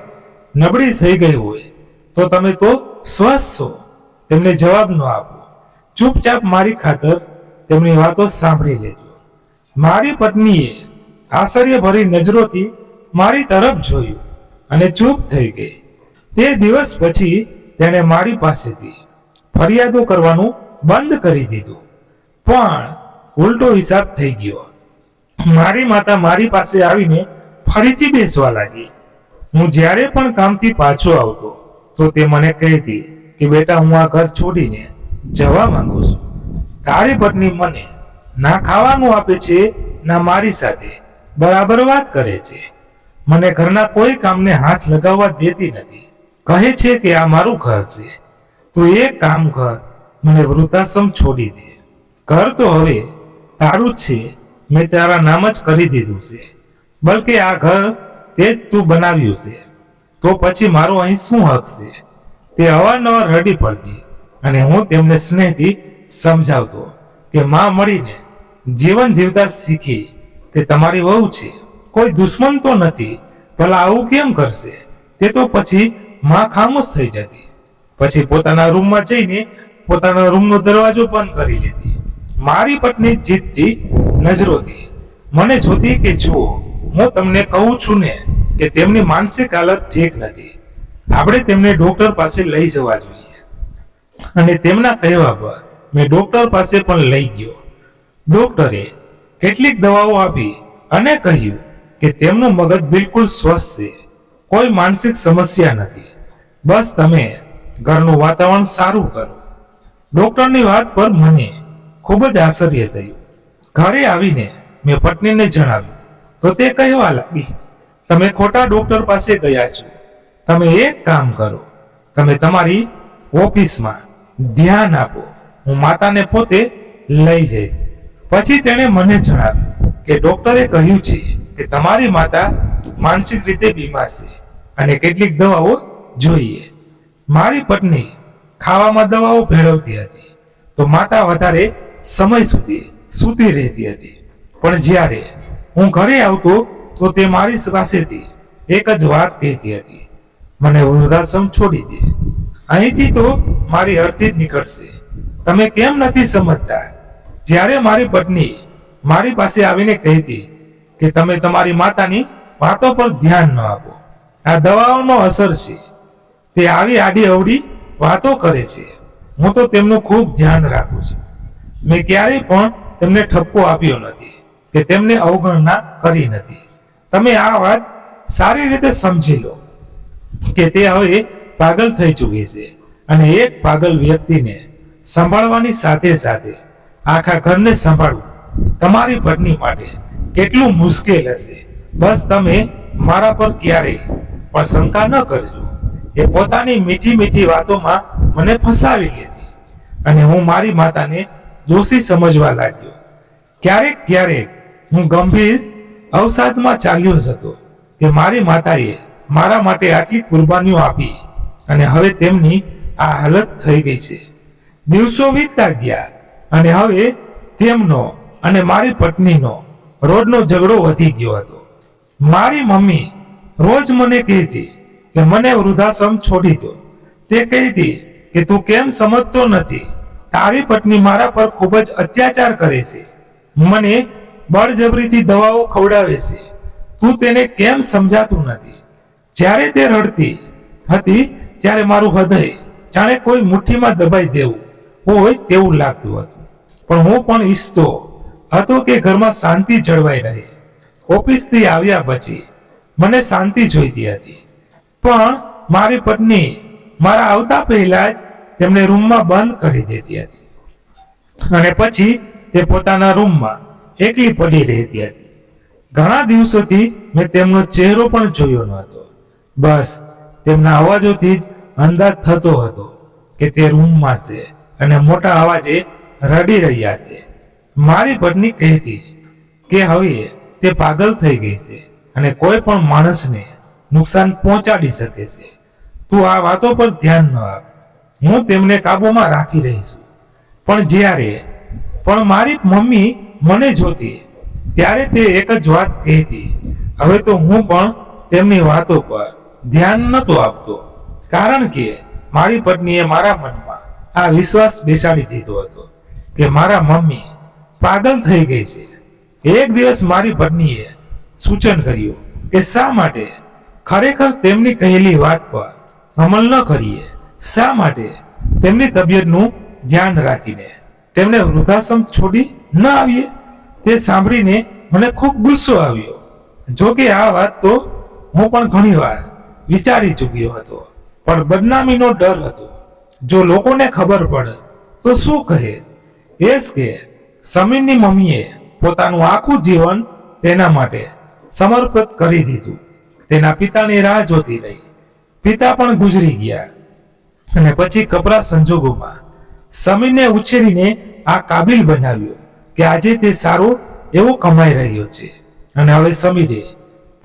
નબળી થઈ ગઈ હોય તો તમે તો સ્વસ્થ છો. તેમને જવાબ ન આપો. ચૂપચાપ મારી ખાતર તેમની વાતો સાંભળી લેજો. મારી પત્નીએ આશ્ચર્યભરી નજરોથી મારી તરફ જોયું અને ચૂપ થઈ ગઈ. તે દિવસ પછી તેણે મારી પાસેથી ફરિયાદો કરવાનું બંધ કરી દીધું. પણ ઉલટો હિસાબ થઈ ગયો. મારી માતા મારી પાસે આવીને ફરીથી બેસવા લાગી. હું જ્યારે પણ કામથી પાછો આવતો તો તે મને કહેતી કે બેટા, હું આ ઘર છોડીને જવા માંગુ છું. તારી પત્ની મને ના ખાવાનું આપે છે ના મારી સાથે બરાબર વાત કરે છે. મને ઘરના કોઈ કામને હાથ લગાવવા દેતી નથી. કહે છે કે આ મારું ઘર છે, તું એક કામ કર, મને વૃદ્ધાશ્રમ છોડી દે. ઘર તો હવે તારું જ છે, મેં તારા નામ જ કરી દીધું છે. બલકે આ ઘર તે જ તું બનાવ્યું છે, તો પછી મારો અહીં શું હક છે? તે અવારનવાર રડી પડતી અને હું તેમને સ્નેહથી સમજાવતો કે માં મળીને જીવન જીવતા શીખી તે તમારી વહુ છે, કોઈ દુશ્મન તો નથી. ભલા આવું કેમ કરશે? તે તો પછી માં ખામોશ થઈ જતી. પછી પોતાના રૂમમાં જઈને પોતાના રૂમનો દરવાજો બંધ કરી લેતી. મારી પત્ની જીતતી નજરોથી મને જોતી કે જુઓ, હું તમને કહું છું ને કે તેમની માનસિક હાલત ઠીક નથી. આપણે તેમને ડોક્ટર પાસે લઈ જવા જોઈએ. અને તેમના કહેવા પર મેં ડોક્ટર પાસે પણ લઈ ગયો. ડોક્ટરે કેટલીક દવાઓ આપી અને કહ્યું કે તેમનું મગજ બિલકુલ સ્વસ્થ છે, કોઈ માનસિક સમસ્યા નથી. બસ તમે ઘરનું વાતાવરણ સારું કરો. ડોક્ટરની વાત પર મને ખૂબ જ આશ્ચર્ય થયું. ઘરે આવીને મેં પત્નીને જણાવ્યું તો તે કહેવા લાગી, તમે ખોટા ડોક્ટર પાસે ગયા છો. તમે એક કામ કરો, તમે તમારી ઓફિસમાં ધ્યાન આપો. હું માતાને પોતે લઈ જઈશ. પછી તેણે મને જણાવ્યું કે ડોક્ટરે કહ્યું છે કે તમારી માતા માનસિક રીતે બીમાર છે અને કેટલીક દવાઓ જોઈએ. મારી પત્ની ખાવામાં દવાઓ ભેળવતી હતી તો માતા વધારે સમય સુધી સૂતી રહેતી હતી. પણ જ્યારે હું ઘરે આવતો તો તે મારી પાસેથી એક જ વાત કહેતી હતી, મને વૃદ્ધાશ્રમ છોડી દે. અહીંથી તો મારી અર્થી જ નીકળશે. તમે કેમ નથી સમજતા? જ્યારે મારી પત્ની મારી પાસે આવીને કહેતી કે તમે તમારી માતાની વાતો પર ધ્યાન ન આપો, આ દવાઓનો અસર છે, તે આવી આડી અવડી વાતો કરે છે. હું તો તેમનું ખૂબ ધ્યાન રાખું છું. મેં ક્યારેય પણ તેમને ઠપકો આપ્યો નથી કે તેમને અવગણના કરી નથી. તમે આ વાત સારી રીતે સમજી લો કે તે હવે પાગલ થઈ ચૂકી છે અને એક પાગલ વ્યક્તિને સંભાળવાની સાથે સાથે આખા ઘરને સંભાળવું તમારી પત્ની માટે કેટલું મુશ્કેલ હશે. બસ તમે મારા પર ક્યારેય પણ શંકા ન કરજો. એ પોતાની મીઠી મીઠી વાતોમાં મને ફસાવી લેતી અને હું મારી માતાને દોષી સમજવા લાગ્યો. ક્યારેક હું ગંભીર અવસાદમાં ચાલ્યો જતો કે મારી માતાએ મારા માટે આટલી કુરબાનીઓ આપી અને હવે તેમની આ હાલત થઈ ગઈ છે. દિવસો વીતતા ગયા અને હવે તેમનો અને મારી પત્નીનો રોજનો ઝઘડો વધી ગયો હતો. મારી મમ્મી રોજ મને કહેતી કે મને વૃદ્ધાશ્રમ છોડી દો. તે કહેતી કે તું કેમ સમજતો નથી? તારી પત્ની મારા પર ખૂબ જ અત્યાચાર કરે છે, મને બળજબરીથી દવાઓ ખવડાવે છે. તું તેને કેમ સમજાતું નથી? જ્યારે તે રડતી હતી ત્યારે મારું હૃદય જાણે કોઈ મુઠ્ઠીમાં દબાઈ દેવું હોય તેવું લાગતું હતું. પણ હું પણ ઈચ્છતો હતો કે ઘરમાં શાંતિ જળવાઈ રહે. ઓફિસથી આવ્યા પછી મને શાંતિ જોઈતી હતી, પણ મારી પત્ની મારા આવતા પહેલા જ તેમને રૂમમાં બંધ કરી દેતી હતી અને પછી તે પોતાના રૂમમાં એકલી પડી રહેતી હતી. ઘણા દિવસોથી મેં તેમનો ચહેરો પણ જોયો ન હતો. બસ તેમના અવાજોથી જ અંદાજ થતો હતો કે તે રૂમમાં છે અને મોટા અવાજે રડી રહ્યા છે. મારી પત્ની કહેતી કે હવે તે પાગલ થઈ ગઈ છે અને કોઈ પણ માણસને નુકસાન પહોંચાડી શકે છે. તું આ વાતો પર ધ્યાન ન આપ. હું તેમને કાબૂમાં રાખી રહી છું. પણ જ્યારે પણ મારી મમ્મી મને જોતી ત્યારે તે એક જ વાત કહેતી. હવે તો હું પણ તેમની વાતો પર ધ્યાન નહોતો આપતો, કારણ કે મારી પત્નીએ મારા મનમાં આ વિશ્વાસ બેસાડી દીધો હતો કે મારા મમ્મી પાગલ થઈ ગઈ છે. એક દિવસ મારી પત્નીએ સૂચન કર્યું કે શા માટે ખરેખર તેમની કહેલી વાત પર અમલ ન કરીએ, શા માટે તેમની તબિયતનું ધ્યાન રાખીને તેમને વૃદ્ધાશ્રમ છોડી ન આવીએ. તે સાંભળીને મને ખૂબ ગુસ્સો આવ્યો. જો કે આ વાત તો હું પણ ઘણીવાર વિચારી ચૂક્યો હતો, પણ બદનામીનો ડર હતો. જો લોકોને ખબર પડે તો શું કહે? એ જ કે સમીરની મમ્મીએ પોતાનું આખું જીવન તેના માટે સમર્પિત કરી દીધું. તેના પિતાની રાહ જોતી રહી. પિતા પણ ગુજરી ગયા અને પછી કપરા સંજોગોમાં સમીરને ઉછેરીને આ કાબિલ બનાવ્યો કે આજે તે સારો એવો કમાઈ રહ્યો છે. અને હવે સમીરે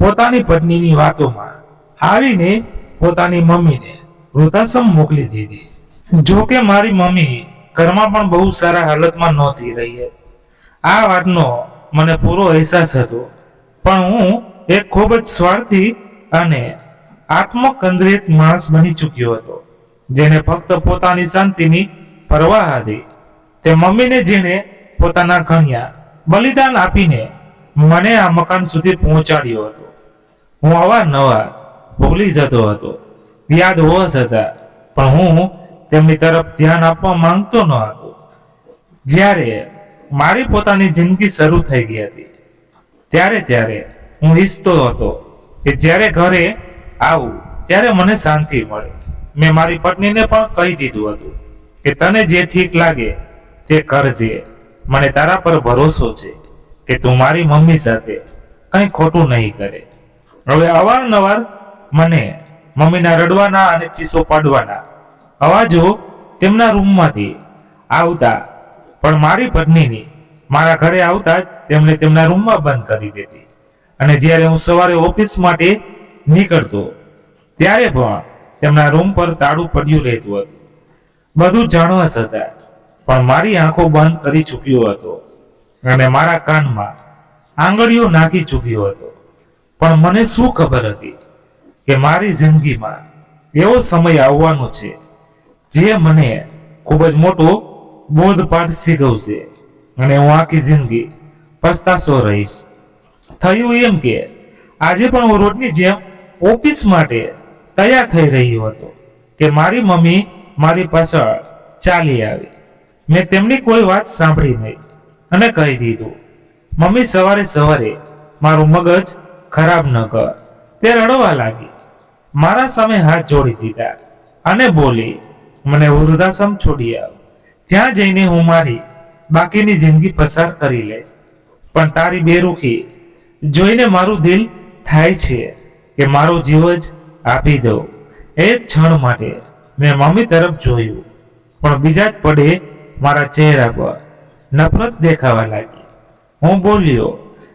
પોતાની પત્નીની વાતોમાં આવીને પોતાની મમ્મીને વૃદ્ધાશ્રમ મોકલી દીધી. જો કે મારી મમ્મી ઘરમાં પણ બહુ સારા હાલતમાં નહોતી રહી. આ વાતનો મને પૂરો અહેસાસ હતો, પણ હું એક ખૂબ જ સ્વાર્થી અને આત્મકેન્દ્રિત માણસ બની ચૂક્યો હતો, જેને ફક્ત પોતાની શાંતિની પરવાહ હતી. તે મમ્મીને જેણે પોતાના કન્યા બલિદાન આપીને મને આ મકાન સુધી પહોંચાડ્યો હતો. હું અવારનવાર ભૂલી જતો હતો, યાદ હોવા છતાં પણ હું તેમની તરફ ધ્યાન આપવા માંગતો ન હતો. જ્યારે મારી પોતાની જિંદગી શરૂ થઈ ગઈ હતી ત્યારે હું ઈચ્છતો હતો કે જ્યારે ઘરે આવું ત્યારે મને શાંતિ મળે. મેં મારી પત્નીને પણ કહી દીધું હતું કે તને જે ઠીક લાગે તે કરજે. મને તારા પર ભરોસો છે કે તું મારી મમ્મી સાથે કંઈ ખોટું નહીં કરે. હવે અવારનવાર મને મમ્મીના રડવાના અને ચીસો પાડવાના અવાજો તેમના રૂમમાંથી આવતા, પણ મારી પત્નીની મારા ઘરે આવતા જ તેમને તેમના રૂમમાં બંધ કરી દેતી. અને જ્યારે હું સવારે ઓફિસ માટે નીકળતો ત્યારે પણ તેમના રૂમ પર તાળું પડ્યું રહેતું હતું. બધું જાણવા છતાં પણ મારી આંખો બંધ કરી ચૂક્યો હતો અને મારા કાનમાં આંગળીઓ નાખી ચૂક્યો હતો. પણ મને શું ખબર હતી કે મારી જિંદગીમાં એવો સમય આવવાનો છે જે મને ખૂબ જ મોટો બોધપાઠ શીખવશે અને હું આખી જિંદગી પસ્તાશો રહીશ. થયું એમ કે આજે પણ હું રોજની જેમ ઓફિસ માટે તૈયાર થઈ રહ્યો હતો કે મારી મમ્મી મારી પાછળ ચાલી આવી. મેં તેમની કોઈ વાત સાંભળી નહીં અને કહી દીધું, મમ્મી સવારે સવારે મારું મગજ ખરાબ ન કર. તે રડવા લાગી, મારા સામે હાથ જોડી દીધા અને બોલી, મને વૃદ્ધાશ્રમ છોડી આવ. ત્યાં જઈને હું મારી બાકીની જિંદગી પસાર કરી લઈશ. પણ તારી બેરુખી જોઈને મારું દિલ થાય છે કે મારો જીવ જ આપી દઉં. એક ક્ષણ માટે મેં મમ્મી તરફ જોયું, પણ બીજા જ પડે મારા ચહેરા પર નફરત દેખાવા લાગી. હું બોલ્યો,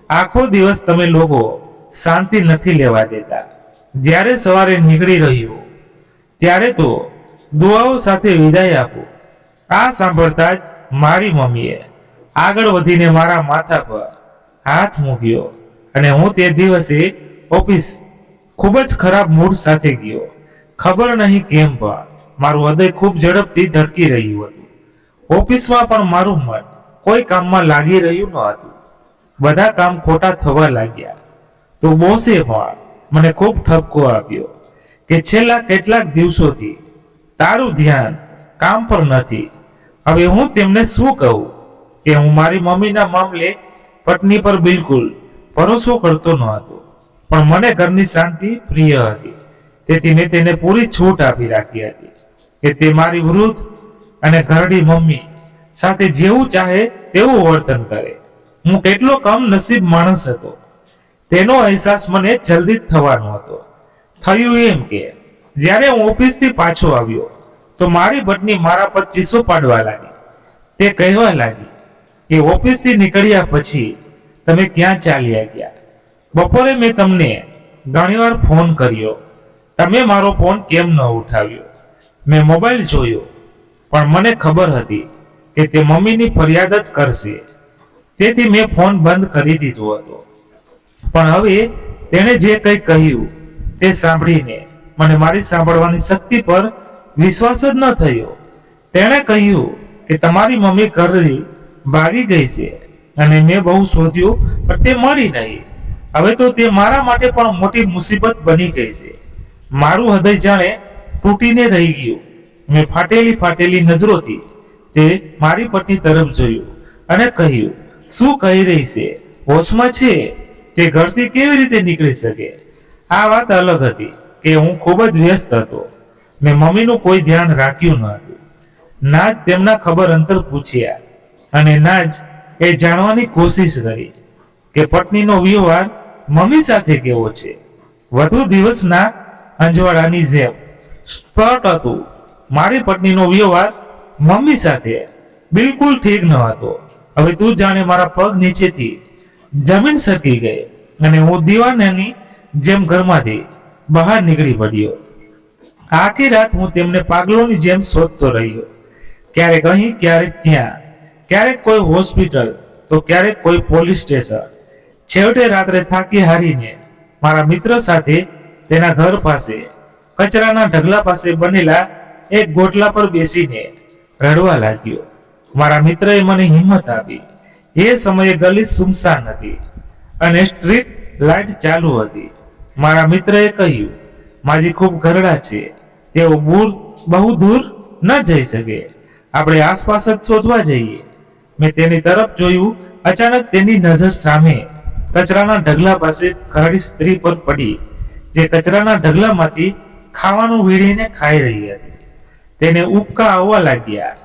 આખો દિવસ તમે લોકો શાંતિ નથી લેવા દેતા. જ્યારે સવારે નીકળી રહ્યો ત્યારે તો દુઆઓ સાથે વિદાય આપો. આ સાંભળતા જ મારી મમ્મીએ આગળ વધીને મારા માથા પર હાથ મૂક્યો અને હું તે દિવસે ઓફિસ ખૂબ જ ખરાબ મૂડ સાથે ગયો. ખબર નહીં કેમ પણ મારું હૃદય ખૂબ ઝડપથી ધડકી રહ્યું હતું. ઓફિસમાં પણ મારું મન કોઈ કામમાં લાગી રહ્યું ન હતું. બધા કામ ખોટા થવા લાગ્યા. તો બોસે પણ મને ખૂબ ઠપકો આપ્યો કે છેલ્લા કેટલાક દિવસોથી તારું ધ્યાન કામ પર નથી. હવે હું તેમને શું કહું કે હું મારી મમ્મીના મામલે પત્ની પર બિલકુલ ભરોસો કરતો ન હતો, પણ મને ઘરની શાંતિ પ્રિય હતી. તેથી મેં તેને પૂરી છૂટ આપી રાખી હતી કે તે મારી વૃદ્ધ અને ઘરડી મમ્મી સાથે જેવું ચાહે તેવું વર્તન કરે. હું કેટલો કમ નસીબ માણસ હતો તેનો અહેસાસ મને જલ્દી જ થવાનો હતો. થયું એમ કે જ્યારે હું ઓફિસથી પાછો આવ્યો તો મારી પત્ની મારા પર ચીસો પાડવા લાગી. તે કહેવા લાગી કે ઓફિસથી નીકળ્યા પછી તમે ક્યાં ચાલ્યા ગયા? બપોરે મેં તમને ઘણીવાર ફોન કર્યો, તમે મારો ફોન કેમ ન ઉઠાવ્યો? મેં મોબાઈલ જોયો, પણ મને ખબર હતી કે તે મમ્મીની ફરિયાદ જ કરશે, તેથી મેં ફોન બંધ કરી દીધો હતો. પણ હવે તેણે જે કંઈ કહ્યું તે સાંભળીને મને મારી સાંભળવાની શક્તિ પર વિશ્વાસ જ ન થયો. તેણે કહ્યું કે તમારી મમ્મી ઘરથી ભાગી ગઈ છે અને મેં બહુ શોધ્યું પણ તે મળી નહીં. હવે તો તે મારા માટે પણ મોટી મુસીબત બની ગઈ છે. મારું હૃદય જાણે તૂટીને રહી ગયું. મેં ફાટેલી નજરોથી તે મારી પત્ની તરફ જોયું અને કહ્યું, શું કહી રહી છે? હોશમાં છે? તે ઘરથી કેવી રીતે નીકળી શકે? આ વાત અલગ હતી કે હું ખૂબ જ વ્યસ્ત હતો. મેં મમ્મીનું કોઈ ધ્યાન રાખ્યું ન હતું. ના જ તેમના ખબર અંતર પૂછ્યા અને ના જ એ જાણવાની કોશિશ કરી કે પત્નીનો વ્યવહાર મમ્મી સાથે કેવો છે. વધુ દિવસના અંજવાળાની જેમ સ્પષ્ટ હતું. મારી પત્નીનો વ્યવહાર મમ્મી સાથે બિલકુલ ઠીક ન હતો. હવે તું જાણે મારા પગ નીચેથી જમીન સરકી ગઈ અને હું દીવાનાની જેમ ઘરમાંથી બહાર નીકળી પડ્યો. આખી રાત હું તેમને પાગલોની જેમ શોધતો રહ્યો. ક્યારેક અહીં, ક્યારેક ત્યાં, ક્યારેક કોઈ હોસ્પિટલ તો ક્યારેક કોઈ પોલીસ સ્ટેશન. છેવટે રાત્રે થાકી હારીને મારા મિત્ર સાથે તેના ઘર પાસે કચરાના ઢગલા પાસે બનેલા એક ગોટલા પર બેસીને રડવા લાગ્યો. મારા મિત્રએ મને હિંમત આપી. એ સમયે ગલી સુમસાન હતી અને સ્ટ્રીટ લાઇટ ચાલુ હતી. મારા મિત્રએ કહ્યું, માજી ખૂબ ઘરડા છે, તેઓ બહુ દૂર ન જઈ શકે, આપણે આસપાસ જ શોધવા જઈએ. મેં તેની તરફ જોયું. અચાનક તેની નજર સામે કચરાના ઢગલા પાસે ઘરડી સ્ત્રી પર પડી, જે કચરાના ઢગલામાંથી ખાવાનું વીણીને ખાઈ રહી હતી. તેને ઉબકા આવવા લાગ્યા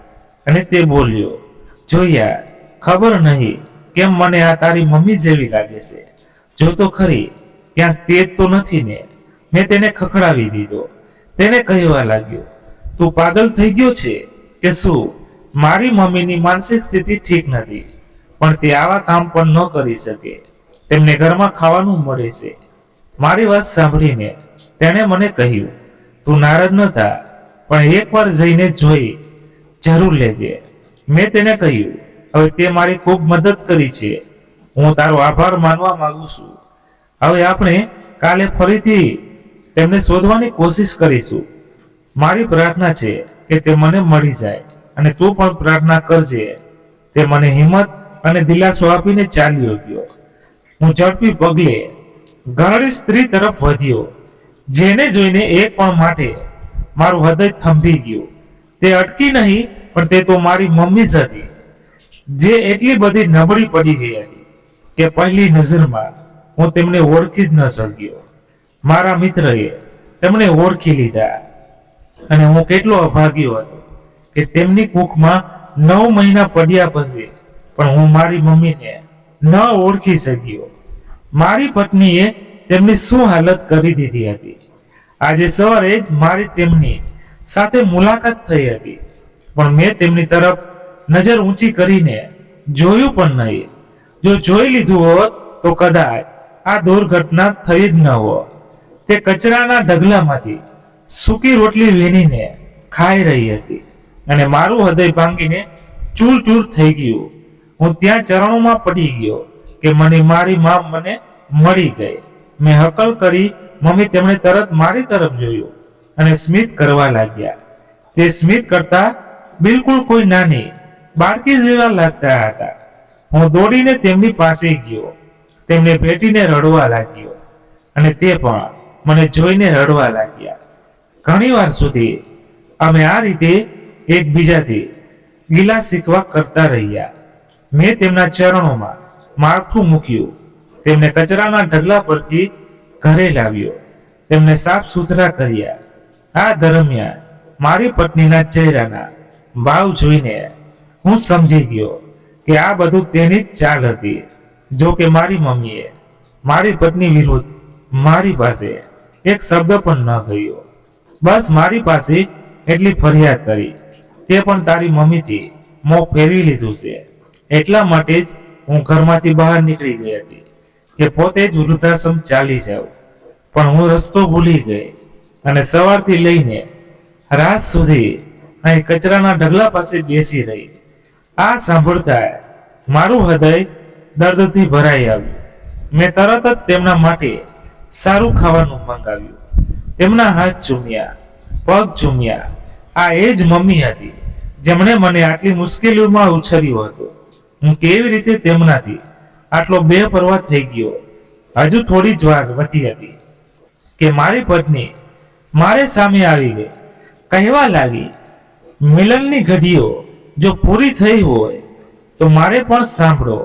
અને તે બોલ્યો, જોયા, ખબર નહીં કેમ મને આ તારી મમ્મી જેવી લાગે છે. જો તો ખરી, ક્યાંક તેજ તો નથી ને? મેં તેને ખખડાવી દીધો. તેને કહેવા લાગ્યો, તું પાગલ થઈ ગયો છે કે શું? મારી મમ્મીની માનસિક સ્થિતિ ઠીક નથી, પણ તે આવા કામ પણ ન કરી શકે. તેમને ઘરમાં ખાવાનું મળે છે. મારી વાત સાંભળીને તેણે મને કહ્યું, તું નારાજ ન થા, પણ એકવાર જઈને જોઈ જરૂર લેજે. મેં તેને કહ્યું, હવે તે મારી ખૂબ મદદ કરી છે, હું તારો આભાર માનવા માંગુ છું. હવે આપણે કાલે ફરીથી તેમને શોધવાની કોશિશ કરીશું. મારી પ્રાર્થના છે કે તે મને મળી જાય અને તું પણ પ્રાર્થના કરજે. તે મને હિંમત અને દિલાસો આપીને ચાલ્યો ગયો. હું ઝડપી પગલે ઘરડી સ્ત્રી તરફ વધ્યો, જેને જોઈને એક પણ માટે મારું હૃદય થંભી ગયું. તે અટકી નહીં, પણ તે તો મારી મમ્મી જ હતી, જે એટલી બધી નબળી પડી ગઈ હતી કે પહેલી નજરમાં હું તેમને ઓળખી જ ન શક્યો. મારા મિત્રએ તેમને ઓળખી લીધા અને હું કેટલો અભાગ્યો હતો કે તેમની કુખમાં 9 મહિના પડ્યા પછી પણ હું મારી મમ્મીને ન ઓળખી શક્યો. મારી પત્નીએ તેમની શું હાલત કરી દીધી હતી. આજે સવારે જ મારી તેમની સાથે મુલાકાત થઈ હતી, પણ મેં તેમની તરફ નજર ઊંચી કરીને જોયું પણ નહીં. જો જોઈ લીધું હોત તો કદાચ આ દુર્ઘટના થઈ જ ન હોત. તે કચરાના ઢગલામાંથી સૂકી રોટલી વીણીને ખાઈ રહી હતી અને મારું હૃદય ભાંગીને ચૂર ચૂર થઈ ગયું. હું ત્યાં ચરણોમાં પડી ગયો કે મારી માં મને મળી ગઈ. મેં હકલ કરી મમ્મી. તેમણે તરત મારી તરફ જોયું અને સ્મિત કરવા લાગ્યા. તે સ્મિત કરતા બિલકુલ કોઈ નાની બાળકી જેવા લાગતા હતા. હું દોડીને તેમની પાસે ગયો, તેમને ભેટીને રડવા લાગ્યો અને તે પણ મને જોઈને રડવા લાગ્યા. ઘણી વાર સુધી અમે આ રીતે એકબીજાથી ગિલા શીખવા કરતા રહ્યા. મેં તેમના ચરણોમાં માળખું મૂક્યું, તેમને કચરાના ઢગલા પરથી ઘરે લાવ્યો, તેમને સાફ સુથરા કર્યા. આ દરમિયાન મારી પત્નીના ચહેરાના ભાવ જોઈને હું સમજી ગયો કે આ બધું તેની જ ચાલ હતી. જો કે મારી મમ્મીએ મારી પત્ની વિરુદ્ધ મારી પાસે એક શબ્દ પણ ન કહ્યો. બસ મારી પાસે એટલી ફરિયાદ કરી, તે પણ તારી મમ્મીથી મોં ફેરવી લીધું છે, એટલા માટે જ હું ઘરમાંથી બહાર નીકળી ગઈ હતી કે પોતે જ વૃદ્ધાશ્રમ ચાલી જાઉં, પણ હું રસ્તો ભૂલી ગઈ અને સવારથી લઈને રાત સુધી અહીં કચરાના ઢગલા પાસે બેસી રહી. આ સાંભળતા મારું હૃદય દર્દથી ભરાઈ આવ્યું. મેં તરત જ તેમના માટે સારું ખાવાનું મંગાવ્યું, તેમના હાથ ચૂમ્યા, પગ ચૂમ્યા. આ એ જ મમ્મી હતી જેમણે મને આટલી મુશ્કેલીઓમાં ઉછર્યો હતો. હું કેવી રીતે તેમનાથી આટલો બેપરવાહ થઈ ગયો. હજુ થોડી જ વાર વધી હતી કે મારી પત્ની મારે સામે આવી ગઈ. કહેવા લાગી, મિલનની ઘડીઓ જો પૂરી થઈ હોય તો મારે પણ સાંભળો.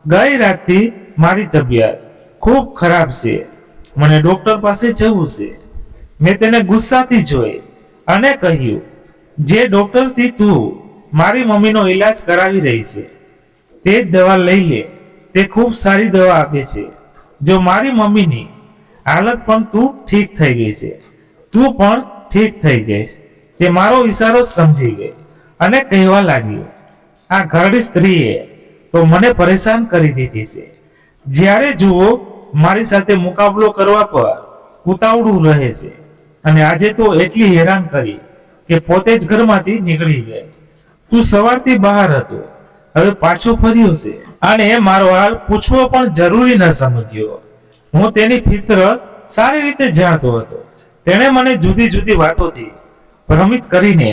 ગઈ રાતથી મારી તબિયત ખૂબ ખરાબ છે, મને ડોક્ટર પાસે જવું છે. મેં તેને ગુસ્સાથી જોઈ અને કહ્યું, જે ડોક્ટરથી તું મારી મમ્મીનો ઈલાજ કરાવી રહી છે તે જ દવા લઈ લે, તે ખૂબ સારી દવા આપે છે. જો મારી મમ્મીની હાલત પણ તું ઠીક થઈ ગઈ છે, તું પણ ઠીક થઈ જઈશ. તે મારો ઈશારો સમજી ગઈ અને કહેવા લાગી, આ ઘરડી સ્ત્રીએ તો મને પરેશાન કરી દીધી છે. જ્યારે જુઓ મારી સાથે મુકાબલો કરવા પર ઉતાવળું રહે છે અને આજે તો એટલી હેરાન કરી કે પોતે જ ઘરમાંથી નીકળી ગઈ. તું સવારથી બહાર હતો, હવે પાછો ફર્યો છે અને મારો હાલ પૂછવો પણ જરૂરી ન સમજ્યો. હું તેની ફિતરત સારી રીતે જાણતો હતો. તેણે મને જુદી જુદી વાતોથી ભ્રમિત કરીને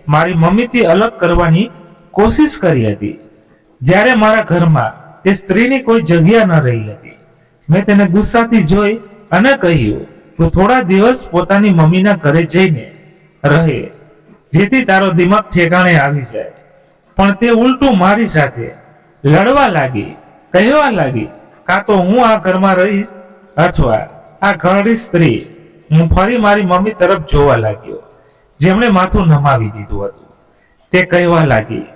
મારી મમ્મીથી અલગ કરવાની કોશિશ કરી હતી. જ્યારે મારા ઘરમાં તે સ્ત્રીની કોઈ જગ્યા ન રહી હતી. મેં તેને ગુસ્સાથી જોઈ અને કહ્યું, તું થોડા દિવસ પોતાની મમ્મીના ઘરે જઈને રહે, જેથી તારો દિમાગ ઠેકાણે આવી જાય. પણ તે ઉલટું મારી સાથે લડવા લાગી, કહેવા લાગી, કાં તો હું આ ઘરમાં રહીશ અથવા આ ઘરડી સ્ત્રી. હું ફરી મારી મમ્મી તરફ જોવા લાગ્યો, જેમણે માથું નમાવી દીધું હતું. તે કહેવા લાગી,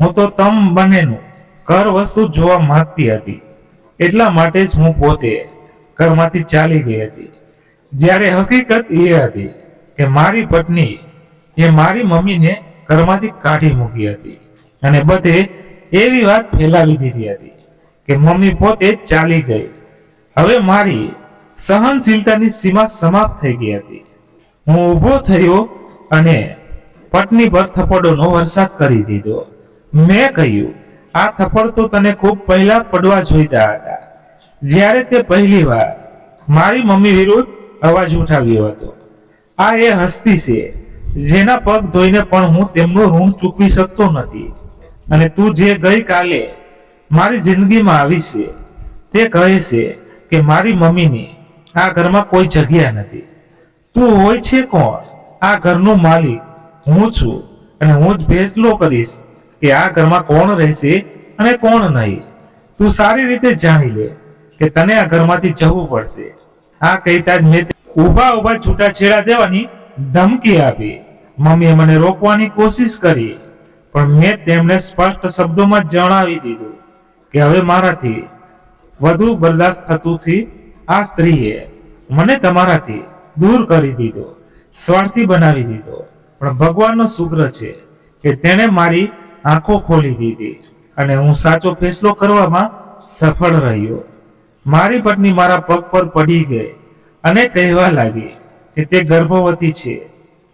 હું તો તમ બંનેનું ઘર વસ્તુ જોવા માંગતી હતી, એટલા માટે જ હું પોતે ઘરમાંથી ચાલી ગઈ હતી. જ્યારે હકીકત એ હતી કે મારી પત્ની એ મારી મમ્મીને ઘરમાંથી કાઢી મૂકી હતી અને બધે એવી વાત ફેલાવી દીધી હતી કે મમ્મી પોતે જ ચાલી ગઈ. હવે મારી સહનશીલતાની સીમા સમાપ્ત થઈ ગઈ હતી. હું ઊભો થયો અને પત્ની પર થપ્પડોનો વરસાદ કરી દીધો. મેં કહ્યું, આ થપ્પડ તો તને ખૂબ પહેલા પડવા જોઈતા હતા, જ્યારે તે પહેલી વાર મારી મમ્મી વિરુદ્ધ અવાજ ઉઠાવ્યો હતો. આ એ હસ્તી છે જેના પગ ધોઈને પણ હું તેમનું ઋણ ચૂકવી શકતો નથી. અને તું જે ગઈ કાલે મારી જિંદગીમાં આવી છે તે કહે છે કે મારી મમ્મીની આ ઘરમાં કોઈ જગ્યા નથી. તું હોય છે કોણ? આ ઘરનો માલિક હું છું અને હું જ ફેસલો કરીશ કે આ ઘરમાં કોણ રહેશે અને કોણ નહીં. તું સારી રીતે જાણી લે કે તને આ ઘરમાંથી જવું પડશે. આ કહેતા જ મેં ઊભા છૂટાછેડા દેવાની ધમકી આપી. મમ્મીએ મને રોકવાની કોશિશ કરી, પણ મેં તેમને સ્પષ્ટ શબ્દોમાં જણાવી દીધું કે હવે મારાથી વધુ બરદાસ્ત થતુંથી આ સ્ત્રીએ મને તમારાથી દૂર કરી દીધો, સ્વાર્થી બનાવી દીધો. પણ ભગવાનનો શુક્ર છે કે તેણે મારી આંખો ખોલી દીધી અને હું સાચો ફેસલો કરવામાં સફળ રહ્યો. મારી પત્ની મારા પગ પર પડી ગઈ અને કહેવા લાગી કે તે ગર્ભવતી છે,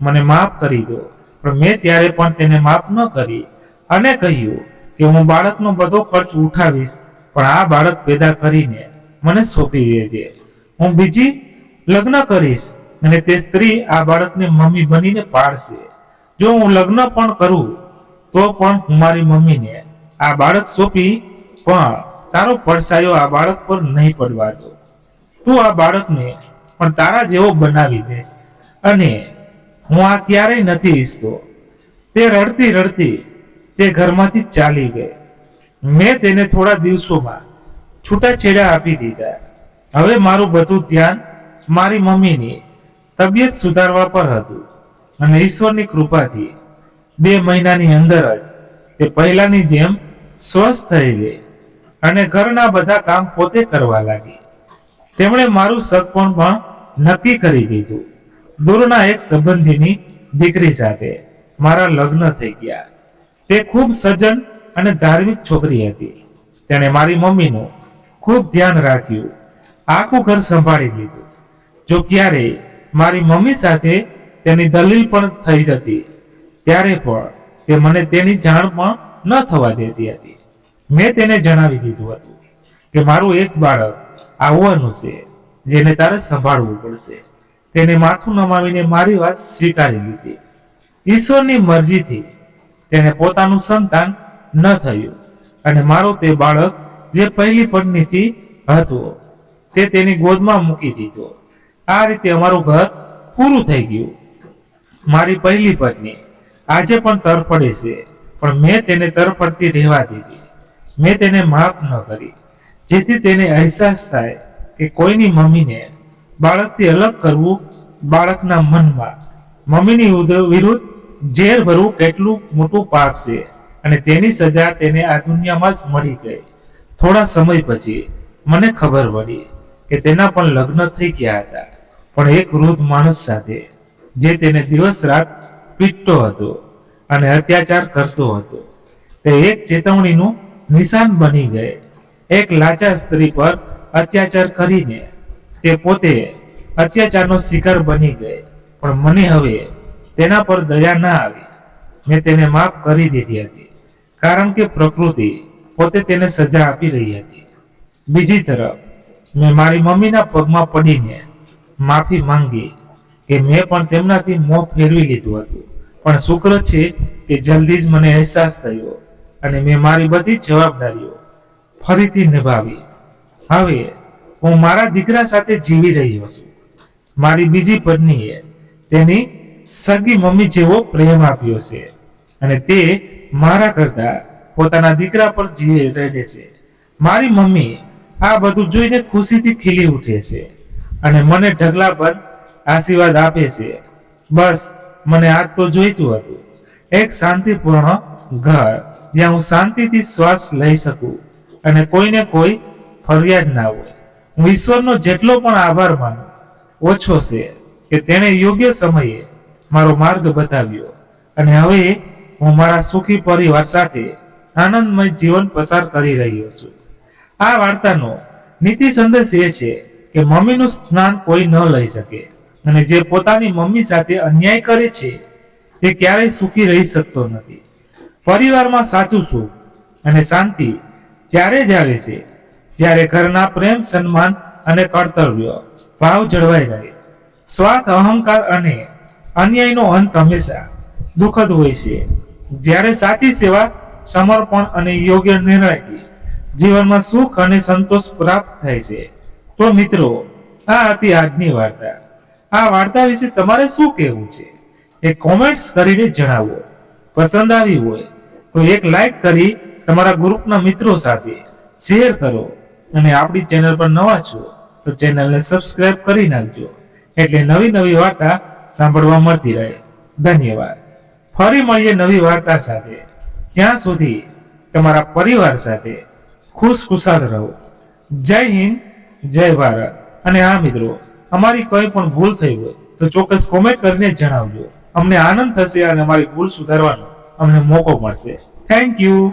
મને માફ કરી દો. પણ મેં ત્યારે પણ તેને માફ ન કરી અને કહ્યું કે હું બાળકનો બધો ખર્ચ ઉઠાવીશ, પણ આ બાળક પેદા કરીને મને સોંપી દેજે. હું બીજી લગ્ન કરીશ અને તે સ્ત્રી આ બાળકને મમ્મી બનીને પાળશે. જો હું લગ્ન પણ કરું તો પણ હું મારી મમ્મીને આ બાળક સોંપી, પણ તારો પડછાયો આ બાળક પર નહીં પડવા દો. તું આ બાળકને પણ તારા જેવો બનાવી દઈશ અને હું આ ક્યારેય નથી ઈચ્છતો. તે રડતી રડતી તે ઘરમાંથી ચાલી ગઈ. મેં તેને થોડા દિવસોમાં છૂટાછેડા આપી દીધા. હવે મારું બધું ધ્યાન મારી મમ્મીની તબિયત સુધારવા પર હતું અને ઈશ્વરની કૃપાથી 2 મહિનાની અંદર જ તે પહેલાની જેમ સ્વસ્થ થઈ ગઈ અને ઘરના બધા કામ પોતે કરવા લાગી. તેમણે મારું સગપણ પણ નક્કી કરી દીધું. દૂરના એક સંબંધીની દીકરી સાથે મારા લગ્ન થઈ ગયા. તે ખૂબ સજ્જન અને ધાર્મિક છોકરી હતી. તેણે મારી મમ્મીનું ખૂબ ધ્યાન રાખ્યું, આખું ઘર સંભાળી લીધું. જો ક્યારેય મારી મમ્મી સાથે તેની દલીલ પણ થઈ જતી ત્યારે પણ તે મને તેની જાણ પણ ન થવા દેતી હતી. મેં તેને જણાવી દીધું હતું કે મારું એક બાળક આવવાનું છે જેને તારે સંભાળવું પડશે. તેને માથું નમાવીને મારી વાત સ્વીકારી લીધી. ઈશ્વરની મરજીથી તેને પોતાનું સંતાન ન થયું અને મારો તે બાળક જે પહેલી પત્નીથી હતો તે તેની ગોદમાં મૂકી દીધો. આ રીતે અમારું ઘર પૂરું થઈ ગયું. મારી પહેલી પત્ની આજે પણ તરફડે છે, પણ મેં તેને તરફડતી રહેવા દીધી. મેં તેને માફ ન કરી, જેથી તેને અહેસાસ થાય કે કોઈની મમ્મીને બાળકથી અલગ કરવું બાળકના મનમાં મમ્મીની વિરુદ્ધ ઝેર ભરવું કેટલું મોટું પાપ છે અને તેની સજા તેને આ દુનિયામાં જ મળી ગઈ. થોડા સમય પછી મને ખબર પડી કે તેના પણ લગ્ન થઈ ગયા હતા, પણ એક વૃદ્ધ માણસ સાથે જે તેને દિવસ રાત પીટતો હતો અને અત્યાચાર કરતો હતો. તે એક ચેતવણીનું નિશાન બની ગઈ. એક લાચાર સ્ત્રી પર અત્યાચાર કરીને તે પોતે અત્યાચારનો શિકાર બની ગઈ, પણ મને હવે તેના પર દયા ના આવી. મેં તેને માફ કરી દીધી હતી, કારણ કે પ્રકૃતિ પોતે તેને સજા આપી રહી હતી. બીજી તરફ મેં મારી મમ્મીના પગમાં પડીને માફી માંગી કે મેં પણ તેમનાથી મોં ફેરવી લીધું હતું, પણ શુક્ર છે કે જલ્દી જ મને અહેસાસ થયો અને મેં મારી બધી જવાબદારીઓ ફરીથી નિભાવી. હવે હું મારા દીકરા સાથે જીવી રહ્યો છું. મારી બીજી પત્નીએ તેની સગી મમ્મી જેવો પ્રેમ આપ્યો છે અને તે મારા કરતા પોતાના દીકરા પર જીવે રહે છે. મારી મમ્મી આ બધું જોઈને ખુશીથી ખીલી ઉઠે છે અને મને ઢગલાબંધ આશીર્વાદ આપે છે. બસ મને આ તો જોઈતું હતું, એક શાંતિપૂર્ણ ઘર જ્યાં હું શાંતિથી શ્વાસ લઈ શકું અને કોઈને કોઈ ફરિયાદ ના હોય. હું ઈશ્વરનો જેટલો પણ આભાર માનું ઓછો છે કે તેણે યોગ્ય સમયે મારો માર્ગ બતાવ્યો અને હવે હું મારા સુખી પરિવાર સાથે આનંદમય જીવન પસાર કરી રહ્યો છું. આ વાર્તાનો નીતિ સંદેશ એ છે કે મમ્મીનું સ્નાન કોઈ ન લઈ શકે અને જે પોતાની મમ્મી સાથે અન્યાય કરે છે તે ક્યારેય સુખી રહી શકતો નથી. પરિવારમાં સાચું સુખ અને શાંતિ ત્યારે જ આવે છે જ્યારે ઘરના પ્રેમ, સન્માન અને કર્તવ્ય ભાવ જળવાઈ રહે. સ્વાર્થ, અહંકાર અને અન્યાયનો અંત હંમેશા દુઃખદ હોય છે. જ્યારે સાચી સેવા, સમર્પણ અને યોગ્ય નિર્ણયથી જીવનમાં સુખ અને સંતોષ પ્રાપ્ત થાય છે. તો મિત્રો, આ હતી આજની વાર્તા. આ વાર્તા વિશે તમારે શું કહેવું છે એ કોમેન્ટ્સ કરીને જણાવો. પસંદ આવી હોય તો એક લાઈક કરી તમારા ગ્રુપના મિત્રો સાથે શેર કરો અને આપણી ચેનલ પર નવા છો તો ચેનલને સબસ્ક્રાઇબ કરી નાખજો, એટલે નવી નવી વાર્તા સાંભળવા મળતી રહે. ધન્યવાદ. ફરી મળીએ નવી વાર્તા સાથે. ત્યાં સુધી તમારા પરિવાર સાથે ખુશખુશાલ રહો. જય હિન્દ, જય ભારત. અને હા મિત્રો, અમારી કોઈ પણ ભૂલ થઈ હોય તો ચોક્કસ કોમેન્ટ કરીને જણાવજો. અમને આનંદ થશે અને અમારી ભૂલ સુધારવાનો અમને મોકો મળશે. Thank you.